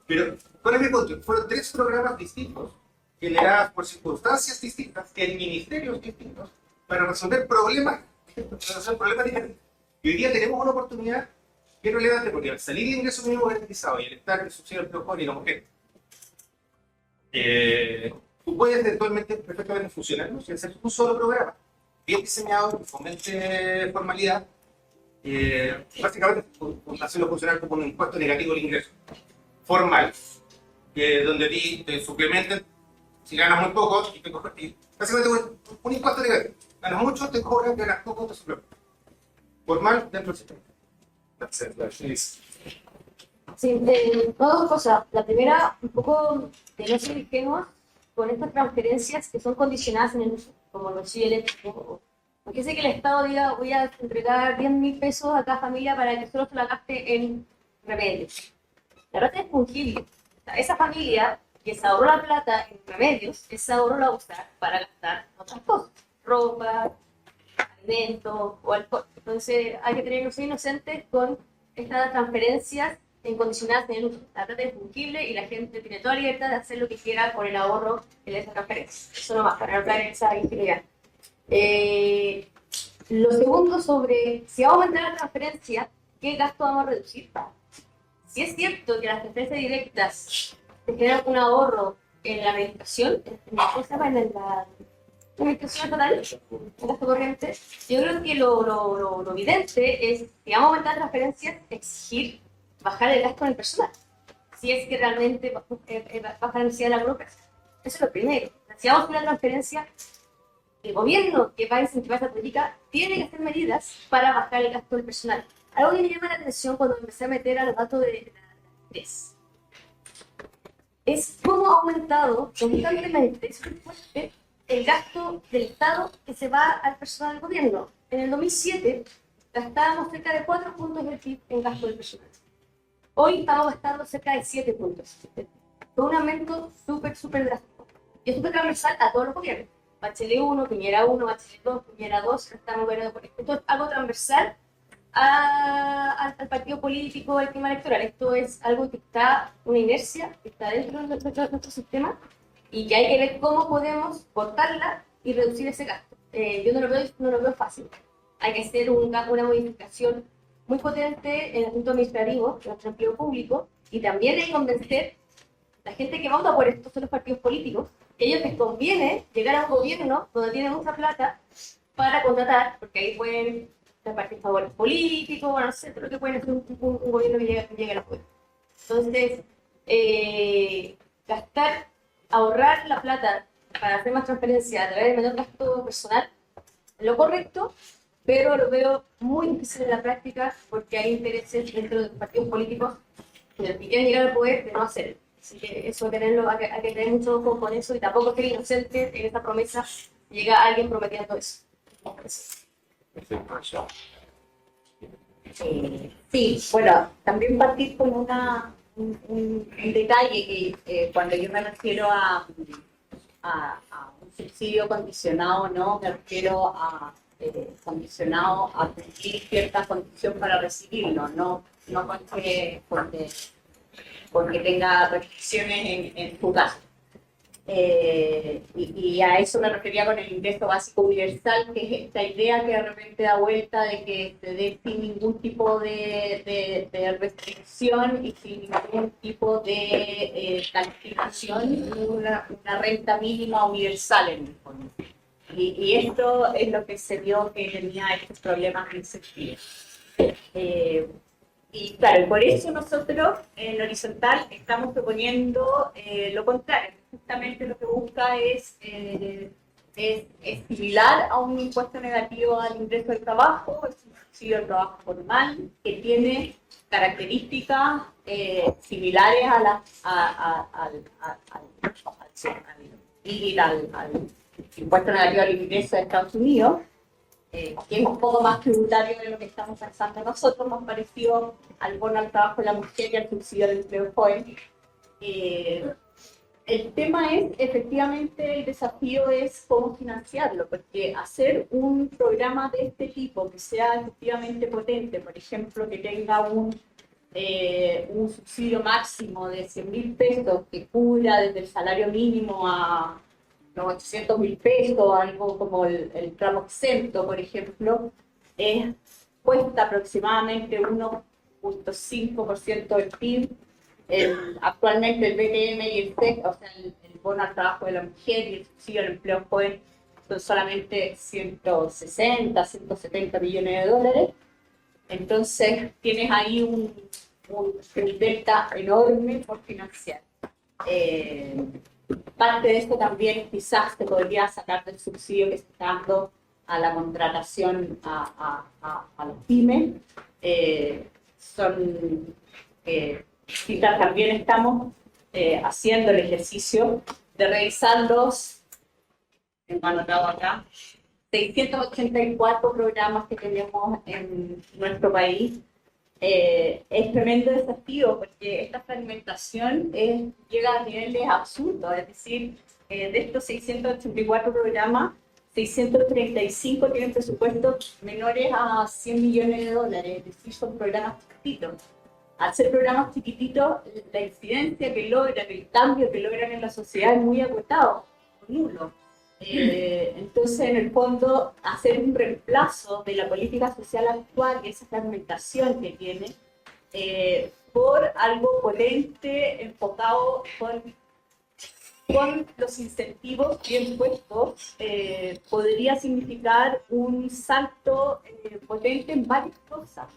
G: Pero, ¿cuál es mi punto? Fueron 3 programas distintos, generados por circunstancias distintas, en ministerios distintos, para resolver problemas diferentes. Y hoy día tenemos una oportunidad bien relevante porque al salir el ingreso mínimo garantizado y al estar el subsidio del empleo joven y la mujer, tú puedes eventualmente perfectamente funcionar, ¿no? Sin hacer un solo programa bien diseñado, que fomente formalidad, básicamente hacerlo funcionar como un impuesto negativo al ingreso formal, donde te suplementen si ganas muy poco y básicamente un impuesto negativo. Ganas mucho, te cobran, ganas poco, te suplementan. Formal dentro del sistema.
F: Sí, dos cosas. La primera, un poco de no ser ingenuos con estas transferencias que son condicionadas en el uso, como los eléctricos. Porque sé que el Estado diga, voy a entregar 10.000 pesos a cada familia para que solo se la gaste en remedios. La verdad es fungible. O sea, esa familia que se ahorró la plata en remedios, ese ahorro la va a usar para gastar en otras cosas. Ropa, alimentos o alcohol. Entonces hay que tener que ser inocentes con estas transferencias incondicional tener la plata es fungible y la gente tiene toda la libertad de hacer lo que quiera con el ahorro en esa transferencia. Eso no más, para no caer en esa ingenuidad. Lo segundo sobre si vamos a aumentar la transferencia, ¿qué gasto vamos a reducir? Si es cierto que las transferencias directas te generan un ahorro en la administración, en la administración total, el gasto corriente, yo creo que lo evidente es, si vamos a aumentar transferencias, exigir bajar el gasto en el personal. Si es que realmente baja la necesidad de la burocracia. Eso es lo primero. Si vamos a hacer una transferencia, el gobierno que va a incentivar esa política tiene que hacer medidas para bajar el gasto del personal. Algo que me llama la atención cuando empecé a meter a los datos de la es cómo ha aumentado constantemente el gasto del Estado que se va al personal del gobierno. En el 2007 gastábamos cerca de 4 puntos del PIB en gasto del personal. Hoy estamos gastando cerca de 7 puntos. Fue un aumento súper drástico. Y es súper transversal a todos los gobiernos. Bachelet 1, Piñera 1, Bachelet 2, Piñera 2, estamos viendo por esto. Esto es algo transversal al partido político, al tema electoral. Esto es algo que está, una inercia que está dentro de nuestro sistema y que hay que ver cómo podemos cortarla y reducir ese gasto. Yo no lo veo fácil. Hay que hacer una modificación muy potente en el asunto administrativo, en nuestro empleo público, y también hay que convencer a la gente que vota por estos son los partidos políticos, que a ellos les conviene llegar a un gobierno donde tienen mucha plata para contratar, porque ahí pueden repartir favores políticos, no sé, todo lo que pueden hacer un gobierno que llegue a la poder. Entonces, ahorrar la plata para hacer más transferencia a través de menor gasto personal, es lo correcto, pero lo veo muy difícil en la práctica porque hay intereses dentro de los partidos políticos que quieren llegar al poder de no hacerlo. Así que eso hay que tener mucho ojo con eso y tampoco ser inocente en esta promesa. Llega alguien prometiendo eso.
E: Sí, bueno, también partir con un detalle que cuando yo me refiero a un subsidio condicionado, no, me refiero a condicionado a cumplir cierta condición para recibirlo, no porque tenga restricciones en su gasto. Y a eso me refería con el ingreso básico universal, que es esta idea que de repente da vuelta de que se dé sin ningún tipo de restricción y sin ningún tipo de calificación una renta mínima universal en el fondo. Y esto es lo que se vio que tenía estos problemas en sentido. Y claro, por eso nosotros en Horizontal estamos proponiendo lo contrario. Justamente lo que busca es similar a un impuesto negativo al ingreso del trabajo, es un subsidio al trabajo formal que tiene características similares al impuesto negativo al ingreso de Estados Unidos, que es un poco más tributario de lo que estamos pensando nosotros, más parecido al bono al trabajo de la mujer y al subsidio del empleo joven. El tema es, efectivamente, el desafío es cómo financiarlo, porque hacer un programa de este tipo que sea efectivamente potente, por ejemplo, que tenga un subsidio máximo de 100.000 pesos que cubra desde el salario mínimo a los 800.000 pesos, algo como el tramo exento, por ejemplo, cuesta aproximadamente 1.5% del PIB. Actualmente el BTM y el CEC, o sea, el bono al trabajo de la mujer y el subsidio al empleo joven son solamente 170 millones de dólares. Entonces tienes ahí un delta enorme por financiar. Parte de esto también quizás se podría sacar del subsidio que se está dando a la contratación a los pymes. También estamos haciendo el ejercicio de revisarlos, tengo anotado acá, 684 programas que tenemos en nuestro país. Es tremendo desafío porque esta fragmentación llega a niveles absurdos, es decir, de estos 684 programas, 635 tienen presupuestos menores a 100 millones de dólares, es decir, son programas chiquitos. al ser programas chiquititos, la incidencia que logran, el cambio que logran en la sociedad es muy acotado, nulo. Entonces, en el fondo, hacer un reemplazo de la política social actual, esa fragmentación que tiene, por algo potente, enfocado con los incentivos bien puestos, podría significar un salto potente en varias cosas.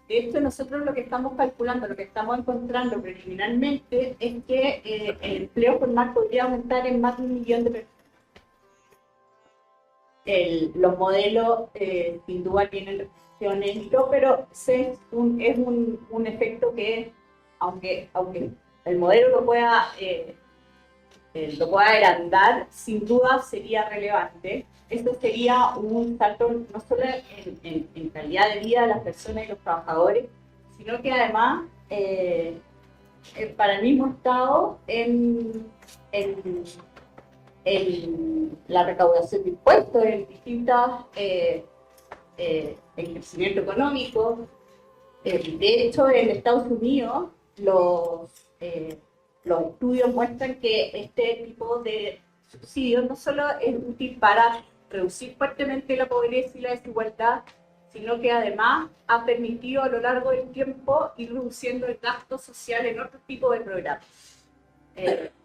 E: De hecho, nosotros lo que estamos calculando, lo que estamos encontrando preliminarmente, es que el empleo formal podría aumentar en más de 1 millón de personas. Los modelos sin duda tienen restricciones y todo, pero es un efecto que, aunque el modelo lo pueda agrandar, sin duda sería relevante. Esto sería un salto no solo en calidad de vida de las personas y los trabajadores, sino que además para el mismo Estado en la recaudación de impuestos, en distintas, el crecimiento económico. De hecho, en Estados Unidos los estudios muestran que este tipo de subsidios no solo es útil para reducir fuertemente la pobreza y la desigualdad, sino que además ha permitido a lo largo del tiempo ir reduciendo el gasto social en otro tipo de programas.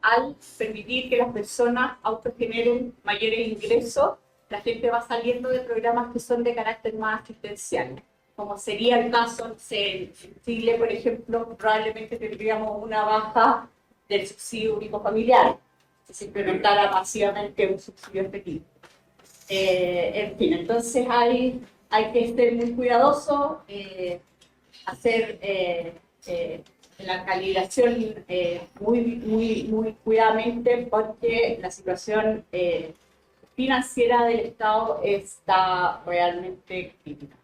E: Al permitir que las personas autogeneren mayores ingresos, la gente va saliendo de programas que son de carácter más asistencial, como sería el caso, no sé, en Chile, por ejemplo, probablemente tendríamos una baja del subsidio único familiar, si se implementara masivamente un subsidio efectivo. En fin, entonces hay que ser muy cuidadosos, hacer la calibración muy cuidadamente, porque la situación financiera del Estado está realmente crítica.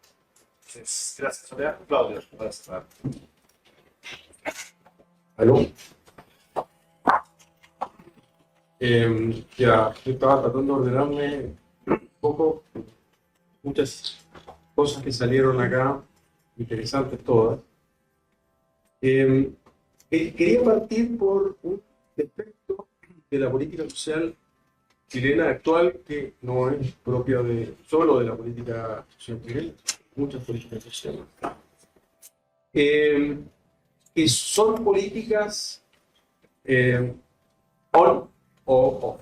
C: Gracias, Soledad. Claudio, para cerrar.
D: ¿Aló? Ya, yo estaba tratando de ordenarme un poco, muchas cosas que salieron acá, interesantes todas. Quería partir por un aspecto de la política social chilena actual que no es propia solo de la política social chilena, muchas políticas sociales, que son políticas on o off.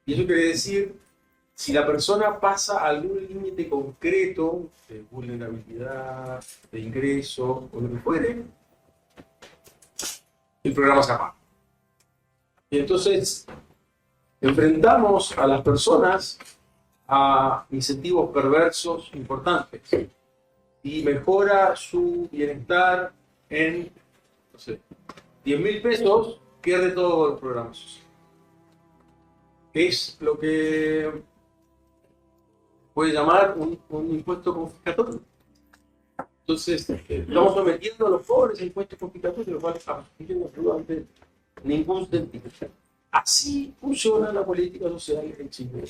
D: Y eso quiere decir, si la persona pasa algún límite concreto de vulnerabilidad, de ingreso o lo que fuere, el programa se apaga. Y entonces enfrentamos a las personas a incentivos perversos importantes y mejora su bienestar en, no sé, 10.000 pesos, pierde todo el programa social. Es lo que puede llamar un impuesto confiscatorio. Entonces, estamos sometiendo a los pobres a impuestos confiscatorios, lo cual no tiene absolutamente ningún sentido. Así funciona la política social en Chile,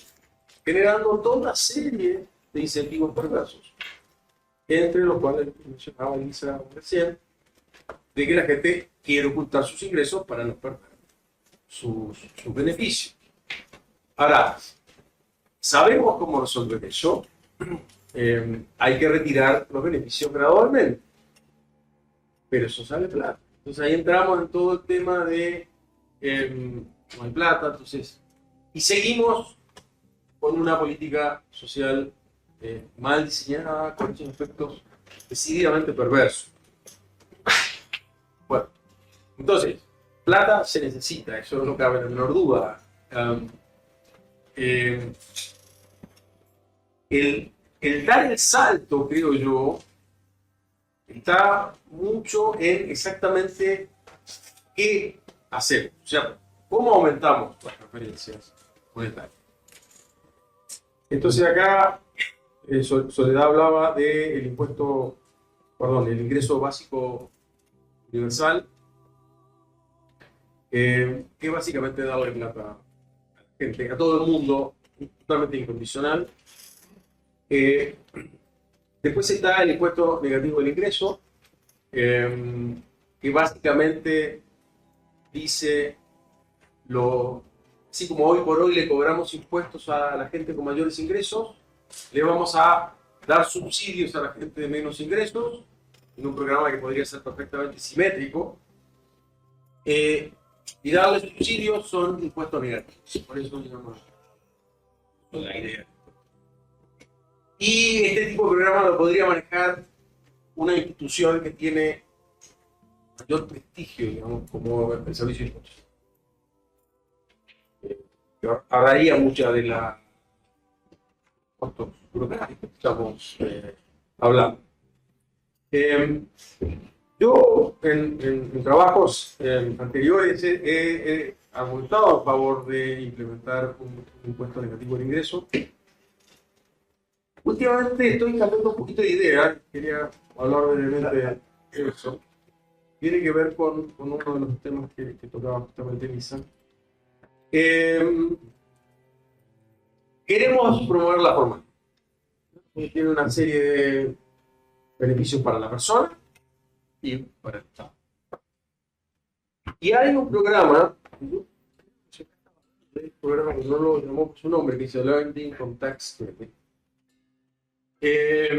D: generando toda una serie de incentivos perversos, entre los cuales mencionaba Elisa recién, de que la gente quiere ocultar sus ingresos para no perder sus beneficios. Ahora, ¿sabemos cómo resolver eso? Hay que retirar los beneficios gradualmente, pero eso sale plata. Entonces ahí entramos en todo el tema de no hay plata, entonces, y seguimos con una política social mal diseñada, con esos aspectos decididamente perversos. Bueno, entonces, plata se necesita, eso no cabe la menor duda. El dar el salto, creo yo, está mucho en exactamente qué hacer. O sea, ¿cómo aumentamos las transferencias monetarias? Entonces acá Soledad hablaba del impuesto, perdón, el ingreso básico universal, que básicamente da la plata a la gente, a todo el mundo, totalmente incondicional. Después está el impuesto negativo del ingreso, que básicamente dice, así como hoy por hoy le cobramos impuestos a la gente con mayores ingresos, le vamos a dar subsidios a la gente de menos ingresos, en un programa que podría ser perfectamente simétrico, y darle subsidios son impuestos negativos, por eso digamos la idea. Y este tipo de programa lo podría manejar una institución que tiene mayor prestigio, digamos, como el servicio de impuestos. Que ahorraría mucha de la costos burocráticos que estamos hablando. Yo en trabajos anteriores he argumentado a favor de implementar un impuesto negativo de ingreso. Últimamente estoy cambiando un poquito de idea, quería hablar brevemente de eso. Tiene que ver con uno de los temas que tocaba justamente Lisa. Queremos promover la formación. Tiene una serie de beneficios para la persona y para el Estado. Y hay un programa que no lo llamó por su nombre, que dice Learned Income Tax Credit. Es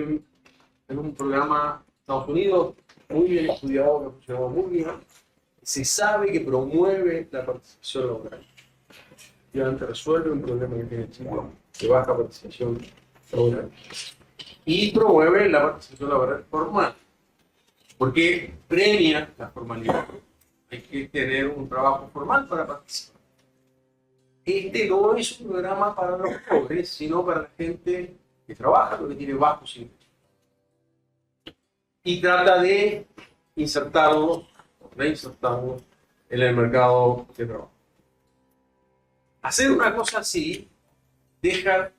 D: un programa de Estados Unidos muy bien estudiado, que ha funcionado muy bien. Se sabe que promueve la participación laboral. Efectivamente resuelve un problema que tiene Chile de baja participación laboral. Y promueve la participación laboral formal, porque premia la formalidad. Hay que tener un trabajo formal para participar. Este no es un programa para los pobres, sino para la gente que trabaja, pero que tiene bajos ingresos. Y trata de insertarlos, reinsertarlos en el mercado de trabajo. Hacer una cosa así deja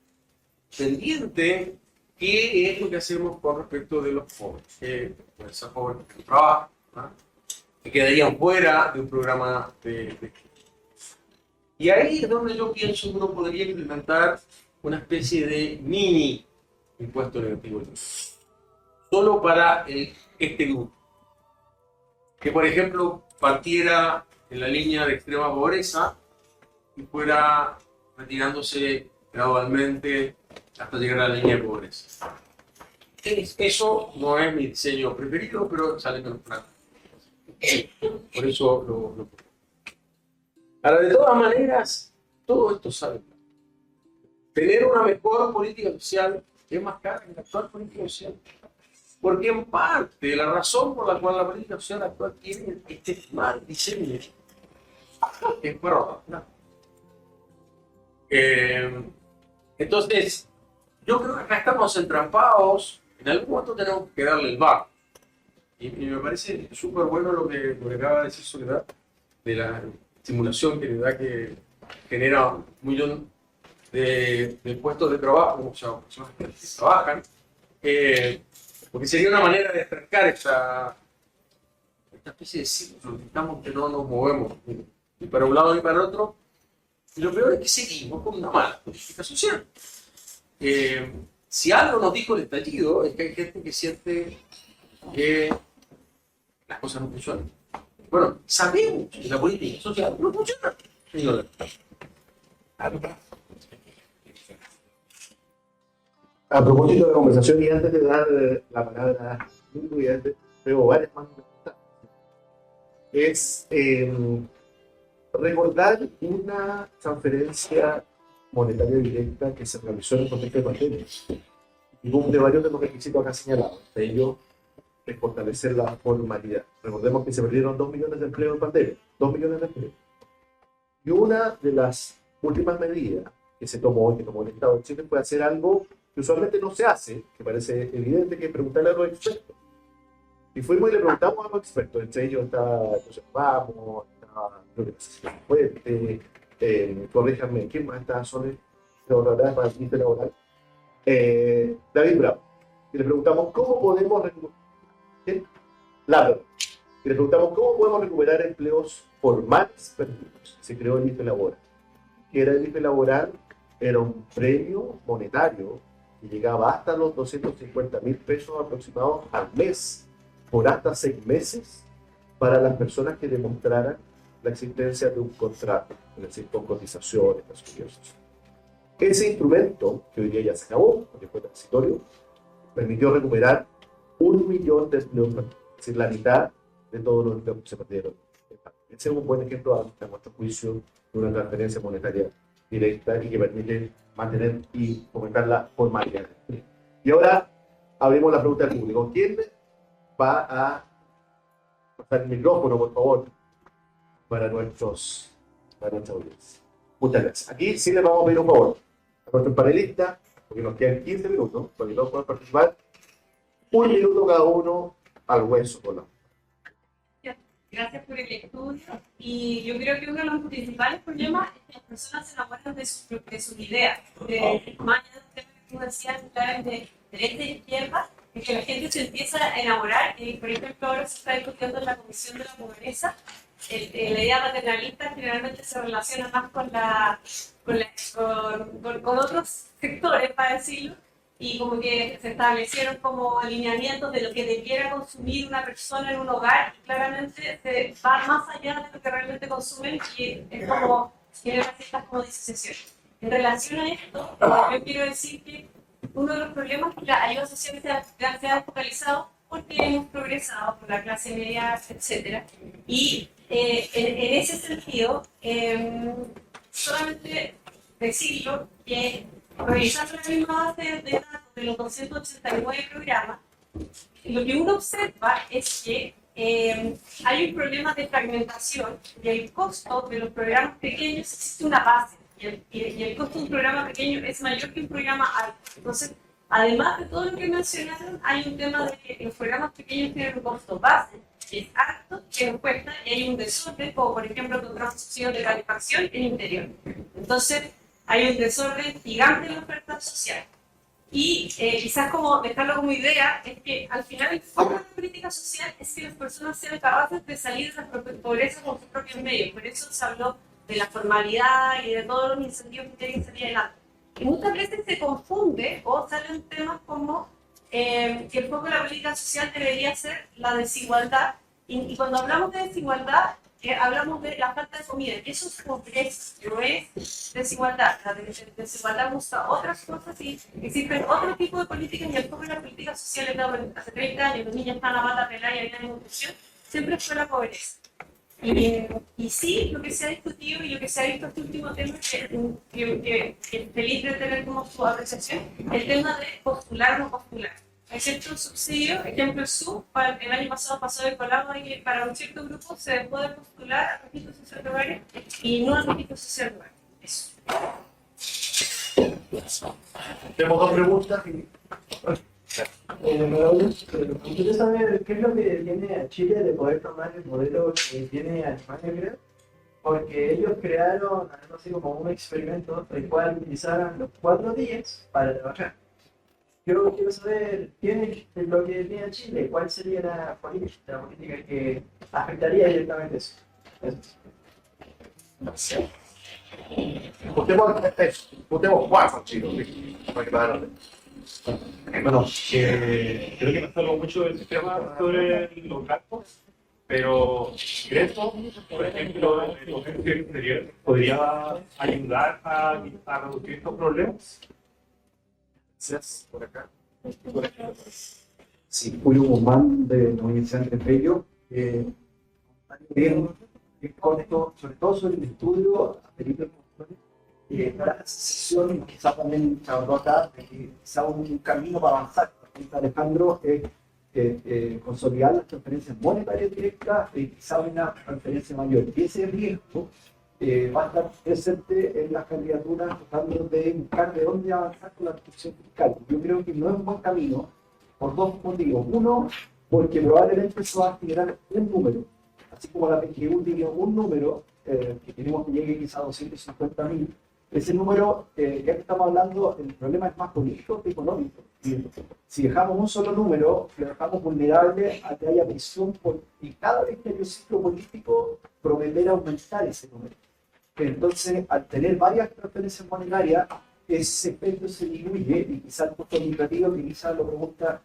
D: pendiente qué es lo que hacemos con respecto de los pobres, que pueden ser pobres que no trabajan, ¿no? Que quedarían fuera de un programa de... Y ahí es donde yo pienso que uno podría implementar una especie de mini impuesto negativo solo para este grupo. Que, por ejemplo, partiera en la línea de extrema pobreza y fuera retirándose gradualmente hasta llegar a la línea de pobreza. Eso no es mi diseño preferido, pero sale menos plata. Por eso lo... Ahora, de todas maneras, todo esto sale. Tener una mejor política social es más cara que la actual política social. Porque en parte la razón por la cual la política social actual tiene este mal diseño es por entonces, yo creo que acá estamos entrampados. En algún momento tenemos que darle el bar. Y me parece súper bueno lo que acaba de decir Soledad, de la estimulación que le da, que genera un millón de puestos de trabajo, o sea, personas que trabajan, porque sería una manera de estancar esta especie de ciclo que no nos movemos ni para un lado ni para el otro. Y lo peor es que seguimos con una mala política social. Si algo nos dijo el estallido, es que hay gente que siente que las cosas no funcionan. Bueno, sabemos que la política social no funciona.
C: A propósito de la conversación y antes de dar la palabra a tengo varias más es recordar una transferencia monetaria directa que se realizó en el contexto de pandemia. Y cumple varios de los requisitos acá señalados. De ello, es fortalecer la formalidad. Recordemos que se perdieron 2 millones de empleos en pandemia. 2 millones de empleos. Y una de las últimas medidas que se tomó y que tomó el Estado de Chile fue hacer algo que usualmente no se hace, que parece evidente, que es preguntarle a los expertos. Y fuimos y le preguntamos a los expertos. Entre ellos está José Vamos, creo que Cecilia Fuente, corríjanme, ¿quién más está? Sole, laboral, para el ministro laboral. David Bravo. Y le preguntamos cómo podemos recuperar empleos formales perdidos. Se creó el IFE laboral. ¿Qué era el IFE laboral? Era un premio monetario que llegaba hasta los 250.000 pesos aproximados al mes por hasta 6 meses para las personas que demostraran la existencia de un contrato, es decir, con cotizaciones, cosas. Ese instrumento, que hoy día ya se acabó, porque fue transitorio, permitió recuperar 1 millón de empleos, es decir, la mitad de todos los empleos que se perdieron. Ese es un buen ejemplo, a nuestro juicio, de una transferencia monetaria directa y que permite mantener y fomentar la formalidad. Y ahora abrimos la pregunta al público. ¿Quién va a pasar el micrófono, por favor, para nuestra audiencia? Muchas gracias. Aquí sí les vamos a pedir un favor a nuestros panelistas, porque nos quedan 15 minutos, para que todos puedan participar. 1 minuto cada uno al hueso, por la.
H: Gracias por el estudio. Y yo creo que uno de los principales problemas es que las personas se enamoran de sus ideas. Más allá del tema que tú decías, claves de derecha e izquierda, es que la gente se empieza a enamorar. Y, por ejemplo, ahora se está discutiendo en la Comisión de la Pobreza. La idea paternalista generalmente se relaciona más con otros sectores, para decirlo, y como que se establecieron como alineamientos de lo que debiera consumir una persona en un hogar, y claramente se va más allá de lo que realmente consumen, y es como genera ciertas como disociaciones. En relación a esto, yo quiero decir que uno de los problemas es que la ayuda social se ha focalizado porque hemos progresado por la clase media, etc. Y en ese sentido, solamente decirlo que revisando la misma base de datos de los 289 programas, lo que uno observa es que hay un problema de fragmentación y el costo de los programas pequeños existe una base y el costo de un programa pequeño es mayor que un programa alto. Entonces, además de todo lo que mencionaron, hay un tema de que los programas pequeños tienen un costo base, que es alto, que nos cuesta, y hay un desorden, como por ejemplo contra un subsidio de calefacción en interior. Entonces, hay un desorden gigante en la oferta social. Y quizás como dejarlo como idea, es que al final el foco de la política social es que las personas sean capaces de salir de la pobreza con sus propios medios. Por eso se habló de la formalidad y de todos los incentivos que tienen que salir adelante. Y muchas veces se confunde o salen temas como que el foco de la política social debería ser la desigualdad. Y cuando hablamos de desigualdad, hablamos de la falta de comida. Eso es pobreza, no es desigualdad. La desigualdad busca otras cosas y existen otro tipo de políticas, y el foco de la política social es dado hace 30 años, los niños están a mata pelada y hay una nutrición, siempre fue la pobreza. Y sí, lo que se ha discutido y lo que se ha visto este último tema, que feliz de tener como su apreciación, el tema de postular o no postular. Hay ciertos subsidios, ejemplo el SUB, el año pasado pasó de colado y para un cierto grupo se puede postular al registro social de hogares y no al registro social de hogares. Eso.
C: Tenemos 2 preguntas.
I: Me gustaría saber qué es lo que tiene a Chile de poder tomar el modelo que tiene Alemania, creo, porque ellos crearon algo así como un experimento el cual utilizaran los 4 días para trabajar. Yo quiero saber qué es lo que tiene a Chile, cuál sería la política que afectaría directamente eso.
C: Votemos 4, chicos, para que pagaran.
J: Bueno, creo que no se habló mucho del sistema sobre los gastos, pero ingresos, por ejemplo, el comercio exterior podría ayudar a reducir estos problemas.
C: Gracias, por acá.
K: Sí, Julio Guzmán de la Universidad de Bello. Bien corto, sobre todo sobre el estudio a Felipe la sesión, quizás también se habló acá, de que quizá un camino para avanzar, Alejandro, es consolidar las transferencias monetarias directas y quizá una transferencia mayor. Y ese riesgo va a estar presente en las candidaturas tratando de buscar de dónde avanzar con la discusión fiscal. Yo creo que no es un buen camino por 2 motivos. Uno, porque probablemente eso va a generar un número, así como la PGU tiene un número que queremos que llegue quizá a 250.000. Ese número, ya que estamos hablando, el problema es más político que económico. Si dejamos un solo número, lo dejamos vulnerable a que haya presión y cada vez que hay un ciclo político, prometer aumentar ese número. Entonces, al tener varias transferencias monetarias, ese efecto se diluye y quizás el costo administrativo, que quizás lo pregunta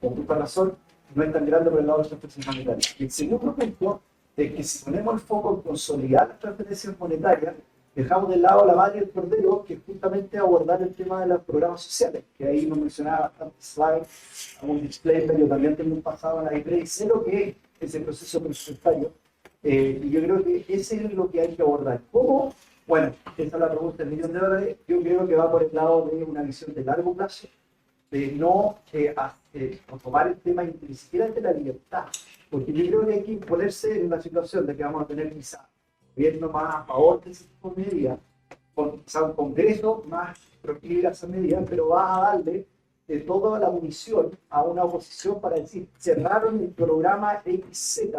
K: con justa razón, no es tan grande por el lado de las transferencias monetarias. Y el segundo punto es que si ponemos el foco en consolidar las transferencias monetarias, dejamos de lado la madre del cordero, que es justamente abordar el tema de los programas sociales, que ahí nos mencionaba bastantes slides, un display, pero también tengo un pasado en la IPRE, y sé lo que es ese proceso presupuestario. Y yo creo que ese es lo que hay que abordar. ¿Cómo? Bueno, esa es la pregunta del $1.000.000. Yo creo que va por el lado de una visión de largo plazo, de no tomar el tema ni siquiera de la libertad, porque yo creo que hay que ponerse en la situación de que vamos a tener quizá un gobierno más a favor de ese tipo de medidas, con quizá un congreso más proclive a esa medida, pero va a darle toda la munición a una oposición para decir, cerraron el programa XZ,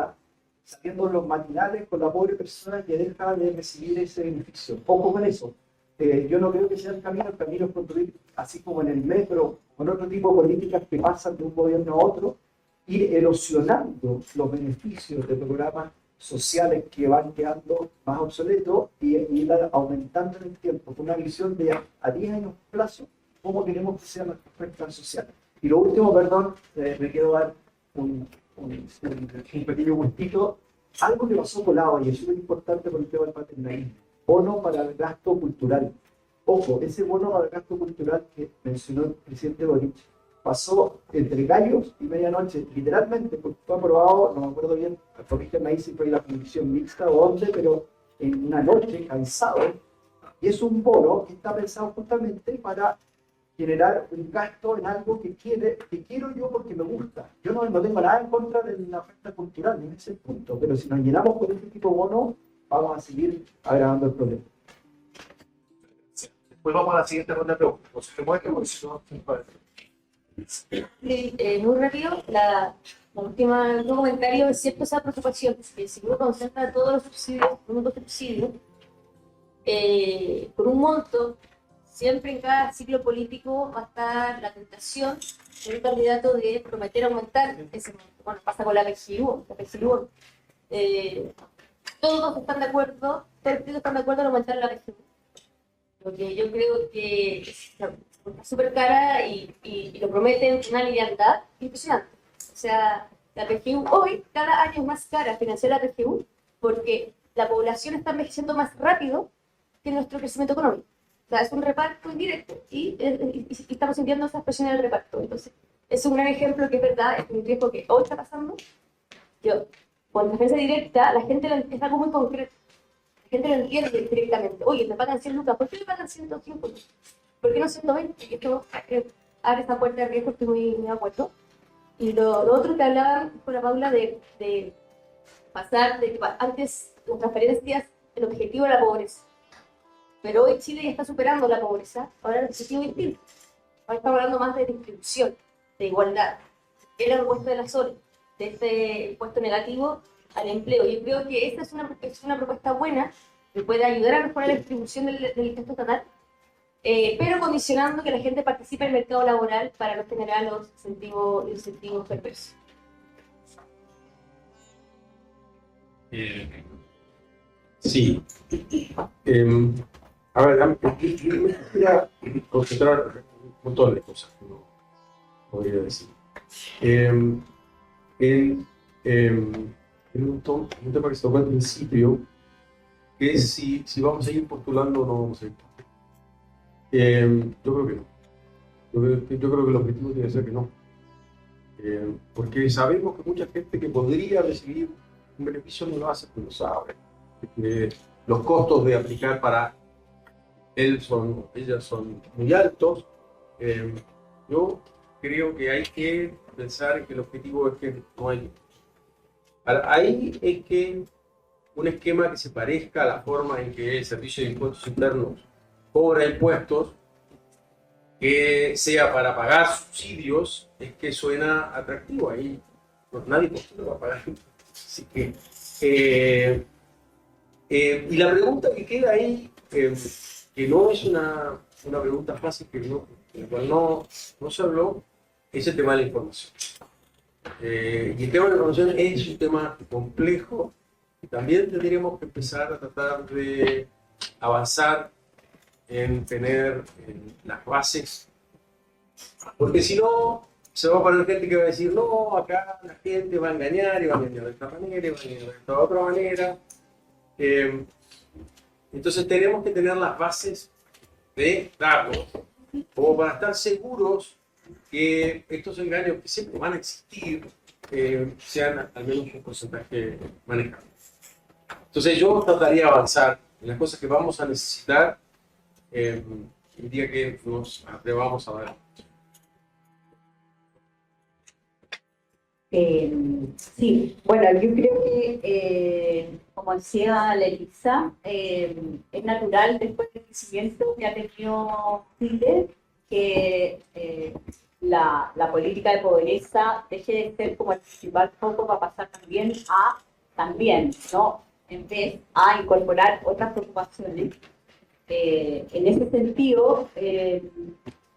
K: saliendo los matinales con la pobre persona que deja de recibir ese beneficio. Poco con eso. Yo no creo que sea el camino es construir, así como en el metro, con otro tipo de políticas que pasan de un gobierno a otro, ir erosionando los beneficios de programas sociales que van quedando más obsoletos y ir aumentando en el tiempo, con una visión de a 10 años plazo, cómo queremos que sea nuestra oferta social. Y lo último, perdón, me quiero dar un pequeño gustito, algo que pasó colado y es súper importante por el tema del paternalismo, bono para el gasto cultural. Ojo, ese bono para el gasto cultural que mencionó el presidente Boric pasó entre gallos y medianoche, literalmente, porque fue aprobado, no me acuerdo bien, corrígeme ahí si fue la comisión mixta o dónde, pero en una noche, cansado, y es un bono que está pensado justamente para generar un gasto en algo que quiero yo porque me gusta. Yo no tengo nada en contra de la oferta cultural, en ese punto, pero si nos llenamos con este tipo de bonos, vamos a seguir agravando el problema.
C: Después vamos a la siguiente ronda de preguntas. Entonces, te muestro porque si no,
F: muy rápido, el último comentario es cierto esa preocupación, que si uno concentra todos los subsidios, por un monto, siempre en cada ciclo político va a estar la tentación de un candidato de prometer aumentar ese monto. Bueno, pasa con la PGU. Todos están de acuerdo, todos los partidos están de acuerdo en aumentar la PGU. Lo que yo creo que está súper cara y lo prometen una liviandad impresionante. O sea, la PGU hoy, cada año es más cara financiar la PGU porque la población está envejeciendo más rápido que nuestro crecimiento económico. O sea, es un reparto indirecto y estamos sintiendo esa presión en el reparto. Entonces, es un gran ejemplo que es verdad, es un riesgo que hoy está pasando. Con la defensa directa, la gente es algo muy concreto. La gente lo entiende directamente. Oye, me pagan 100 lucas, ¿por qué me pagan 105? ¿Por qué no 120? Y esto abre esa puerta de riesgo, estoy muy de acuerdo. Y lo otro que hablaba con la Paula de pasar de que antes las transferencias, el objetivo era la pobreza. Pero hoy Chile ya está superando la pobreza, ahora el objetivo es distinto. Ahora estamos hablando más de distribución, de igualdad. Era el impuesto de la SOL, de este impuesto negativo al empleo. Yo creo que esta es una propuesta buena que puede ayudar a mejorar la distribución del impuesto estatal, pero condicionando que la gente participe en el mercado laboral para no generar los incentivos perversos.
D: Sí. A ver, yo me quería concentrar un montón de cosas que no voy a decir. En un tema que se tocó al principio, que es si vamos a seguir postulando o no vamos a seguir postulando. Yo creo que no. Yo creo que el objetivo tiene que ser que no. Porque sabemos que mucha gente que podría recibir un beneficio no lo hace, porque lo sabe. Porque los costos de aplicar para ellas son muy altos. Yo creo que hay que pensar que el objetivo es que no hay. Ahí es que un esquema que se parezca a la forma en que el Servicio de Impuestos Internos cobra impuestos, que sea para pagar subsidios, es que suena atractivo. Ahí nadie va a pagar impuestos. Así que, y la pregunta que queda ahí, que no es una pregunta fácil, de la cual no se habló, es el tema de la información. Y el tema de la información es un tema complejo y también tendríamos que empezar a tratar de avanzar en tener las bases, porque si no se va a poner gente que va a decir, no, acá la gente va a engañar, y va a engañar de esta manera, y va a engañar de esta otra manera. Entonces tenemos que tener las bases de datos como para estar seguros que estos engaños que siempre van a existir sean al menos un porcentaje manejable. Entonces yo trataría de avanzar en las cosas que vamos a necesitar el día que nos atrevamos a ver.
E: Sí, bueno, yo creo que, como decía la Elisa, es natural después del crecimiento que ha tenido Chile que la política de pobreza deje de ser como el principal foco para pasar también, ¿no? En vez a incorporar otras preocupaciones. En ese sentido,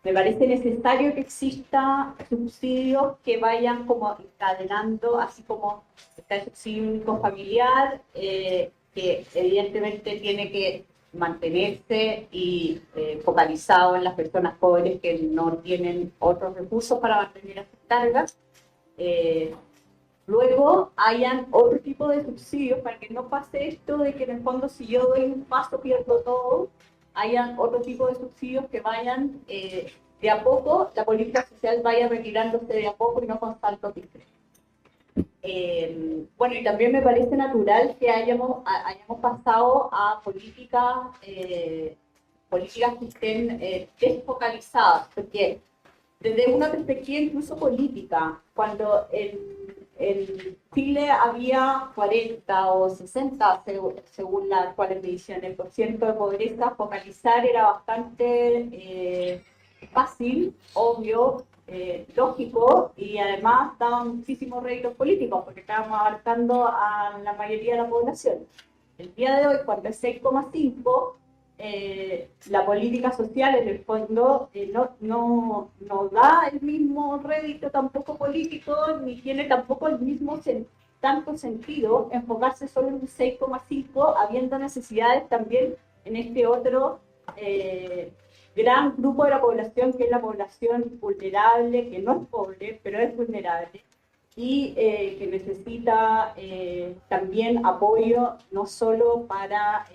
E: me parece necesario que exista subsidios que vayan como encadenando, así como está el subsidio único familiar, que evidentemente tiene que mantenerse y focalizado en las personas pobres que no tienen otros recursos para mantener esas cargas. Luego hayan otro tipo de subsidios para que no pase esto de que en el fondo si yo doy un paso pierdo todo. Hayan otro tipo de subsidios que vayan de a poco, la política social vaya retirándose de a poco y no con saltos discretos. Bueno, y también me parece natural que hayamos pasado a políticas que estén desfocalizadas, porque desde una perspectiva incluso política, cuando en Chile había 40 o 60, según las actuales mediciones, por ciento de pobreza, focalizar era bastante fácil, obvio, lógico, y además daban muchísimos réditos políticos, porque estábamos abarcando a la mayoría de la población. El día de hoy, cuando es 6,5, la política social en el fondo no da el mismo rédito tampoco político, ni tiene tampoco el mismo tanto sentido enfocarse solo en un 6,5, habiendo necesidades también en este otro gran grupo de la población, que es la población vulnerable, que no es pobre, pero es vulnerable, y que necesita también apoyo, no solo para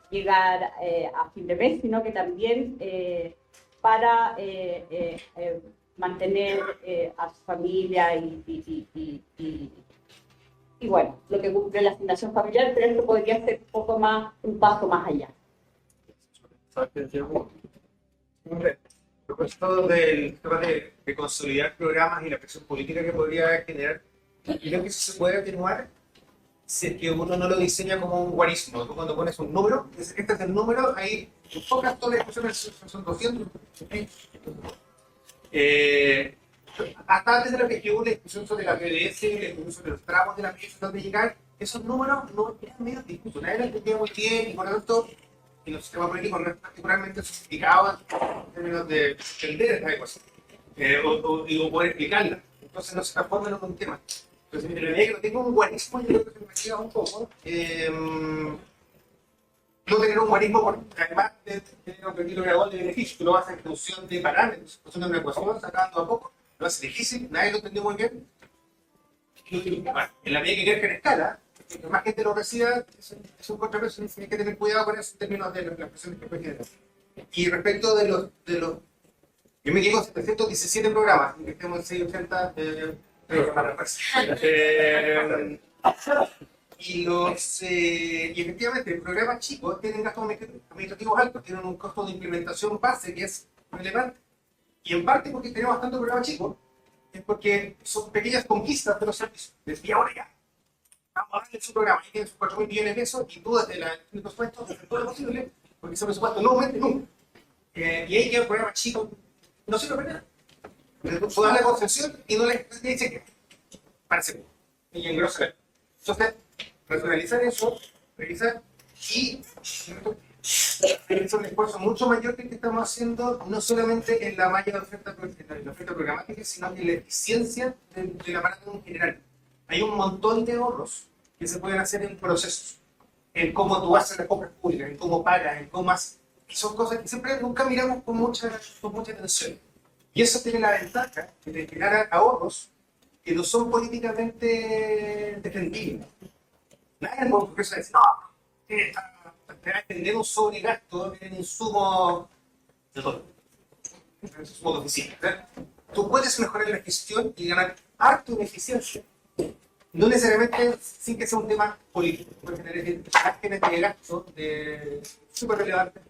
E: llegar a fin de mes, sino que también para mantener a su familia y bueno, lo que cumple la asignación familiar, pero esto podría ser un poco más, un paso más allá.
G: A propósito del tema de consolidar programas y la presión política que podría generar, creo que eso se puede atenuar si es que uno no lo diseña como un guarismo. Tú cuando pones un número, este es el número, ahí enfocas todas las discusiones, son 200. Hasta antes de la PGU, la discusión sobre la PDS, la discusión sobre los tramos de la PDS, donde llegar, esos números no eran medio discusos, nadie lo entendía muy bien, y por lo tanto, en los sistemas políticos no es particularmente sofisticado en términos de entender esta ecuación, o poder explicarla. Entonces no se transforma en un tema. Entonces, en realidad que no tengo un guarismo, yo creo que se me llega un poco. No tener un guarismo, porque además de tener un pequeño gradual de beneficio, tú lo vas en función de parámetros, en función de una ecuación, sacando a poco, lo hace difícil, nadie lo entendió muy bien. Bueno, en la medida que crezca en escala, que más gente lo reciba, es un contrapeso, y hay que tener cuidado con eso en términos de las presiones que puede generar. Y respecto de los yo me quedé con 717 programas, y que estemos en 680 y efectivamente, programas chicos tienen gastos administrativos altos, tienen un costo de implementación base que es relevante. Y en parte porque tenemos tanto programa chico, es porque son pequeñas conquistas de los servicios. Desde ahora ya, vamos a darle su programa, y tienen sus 4.000 millones de pesos, y tú desde el presupuesto, desde todo lo posible, porque ese presupuesto no aumente nunca. Y ahí queda el programa chico, no sirve para nada. Tú das la concesión y no le dice que parece y engrosa. Entonces, racionalizar eso, revisar y es un esfuerzo mucho mayor que el que estamos haciendo, no solamente en la malla de oferta programática, sino en la eficiencia del aparato en general. Hay un montón de ahorros que se pueden hacer en procesos, en cómo tú haces las compras públicas, en cómo pagas, en cómo haces. Y son cosas que siempre nunca miramos con mucha atención. Y eso tiene la ventaja de generar ahorros que no son políticamente defendibles. Nadie en el Congreso dice, no, te va a tener un sobregasto en insumos de todo. Insumos de oficina. Tú puedes mejorar la gestión y ganar harto en eficiencia. No necesariamente sin que sea un tema político. Puede tener márgenes de gasto súper relevantes.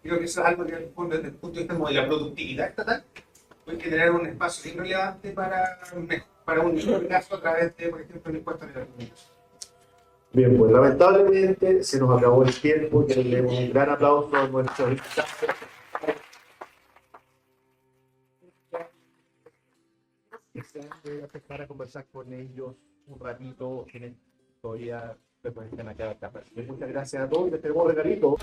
G: Creo que eso es algo que desde el punto de vista de la productividad estatal puede generar un espacio bien relevante para un mejor gasto a través de, por ejemplo, el impuesto de la comunicación.
C: Bien, pues lamentablemente se nos acabó el tiempo. Que le demos un gran aplauso a nuestros invitados. Voy a empezar a conversar con ellos un ratito. Tienen todavía permanecen acá. Muchas gracias a todos. Les tenemos regalito.